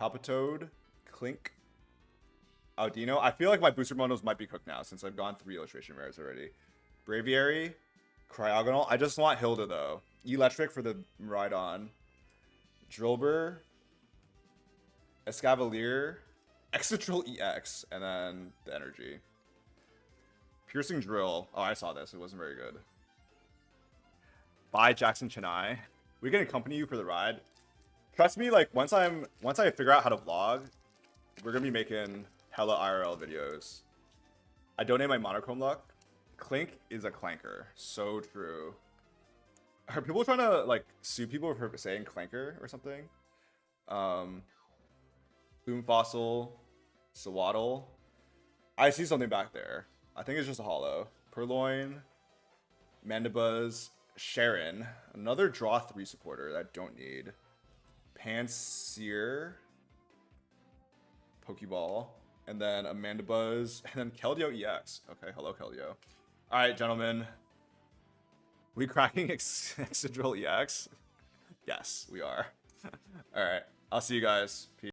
Palpitoad. Clink. Audino. I feel like my booster monos might be cooked now since I've gone 3 illustration rares already. Braviary. Cryogonal. I just want Hilda though. Electric for the Rhydon. Drillbur. Escavalier. Excitral EX. And then the energy. Piercing Drill. Oh, I saw this. It wasn't very good. Bye, Jackson Chennai. We can accompany you for the ride. Trust me, like once I figure out how to vlog, we're gonna be making hella IRL videos. I donate my monochrome luck. Clink is a clanker. So true. Are people trying to like sue people for saying clanker or something? Boom Fossil, Sawaddle. I see something back there. I think it's just a hollow. Purloin, Mandibuzz, Sharon. Another draw 3 supporter that I don't need. Panseer, Pokeball, and then a Mandibuzz, and then Keldeo EX. Okay, hello Keldeo. Alright, gentlemen. We cracking Excadrill EX? Yes, we are. Alright, I'll see you guys. Peace.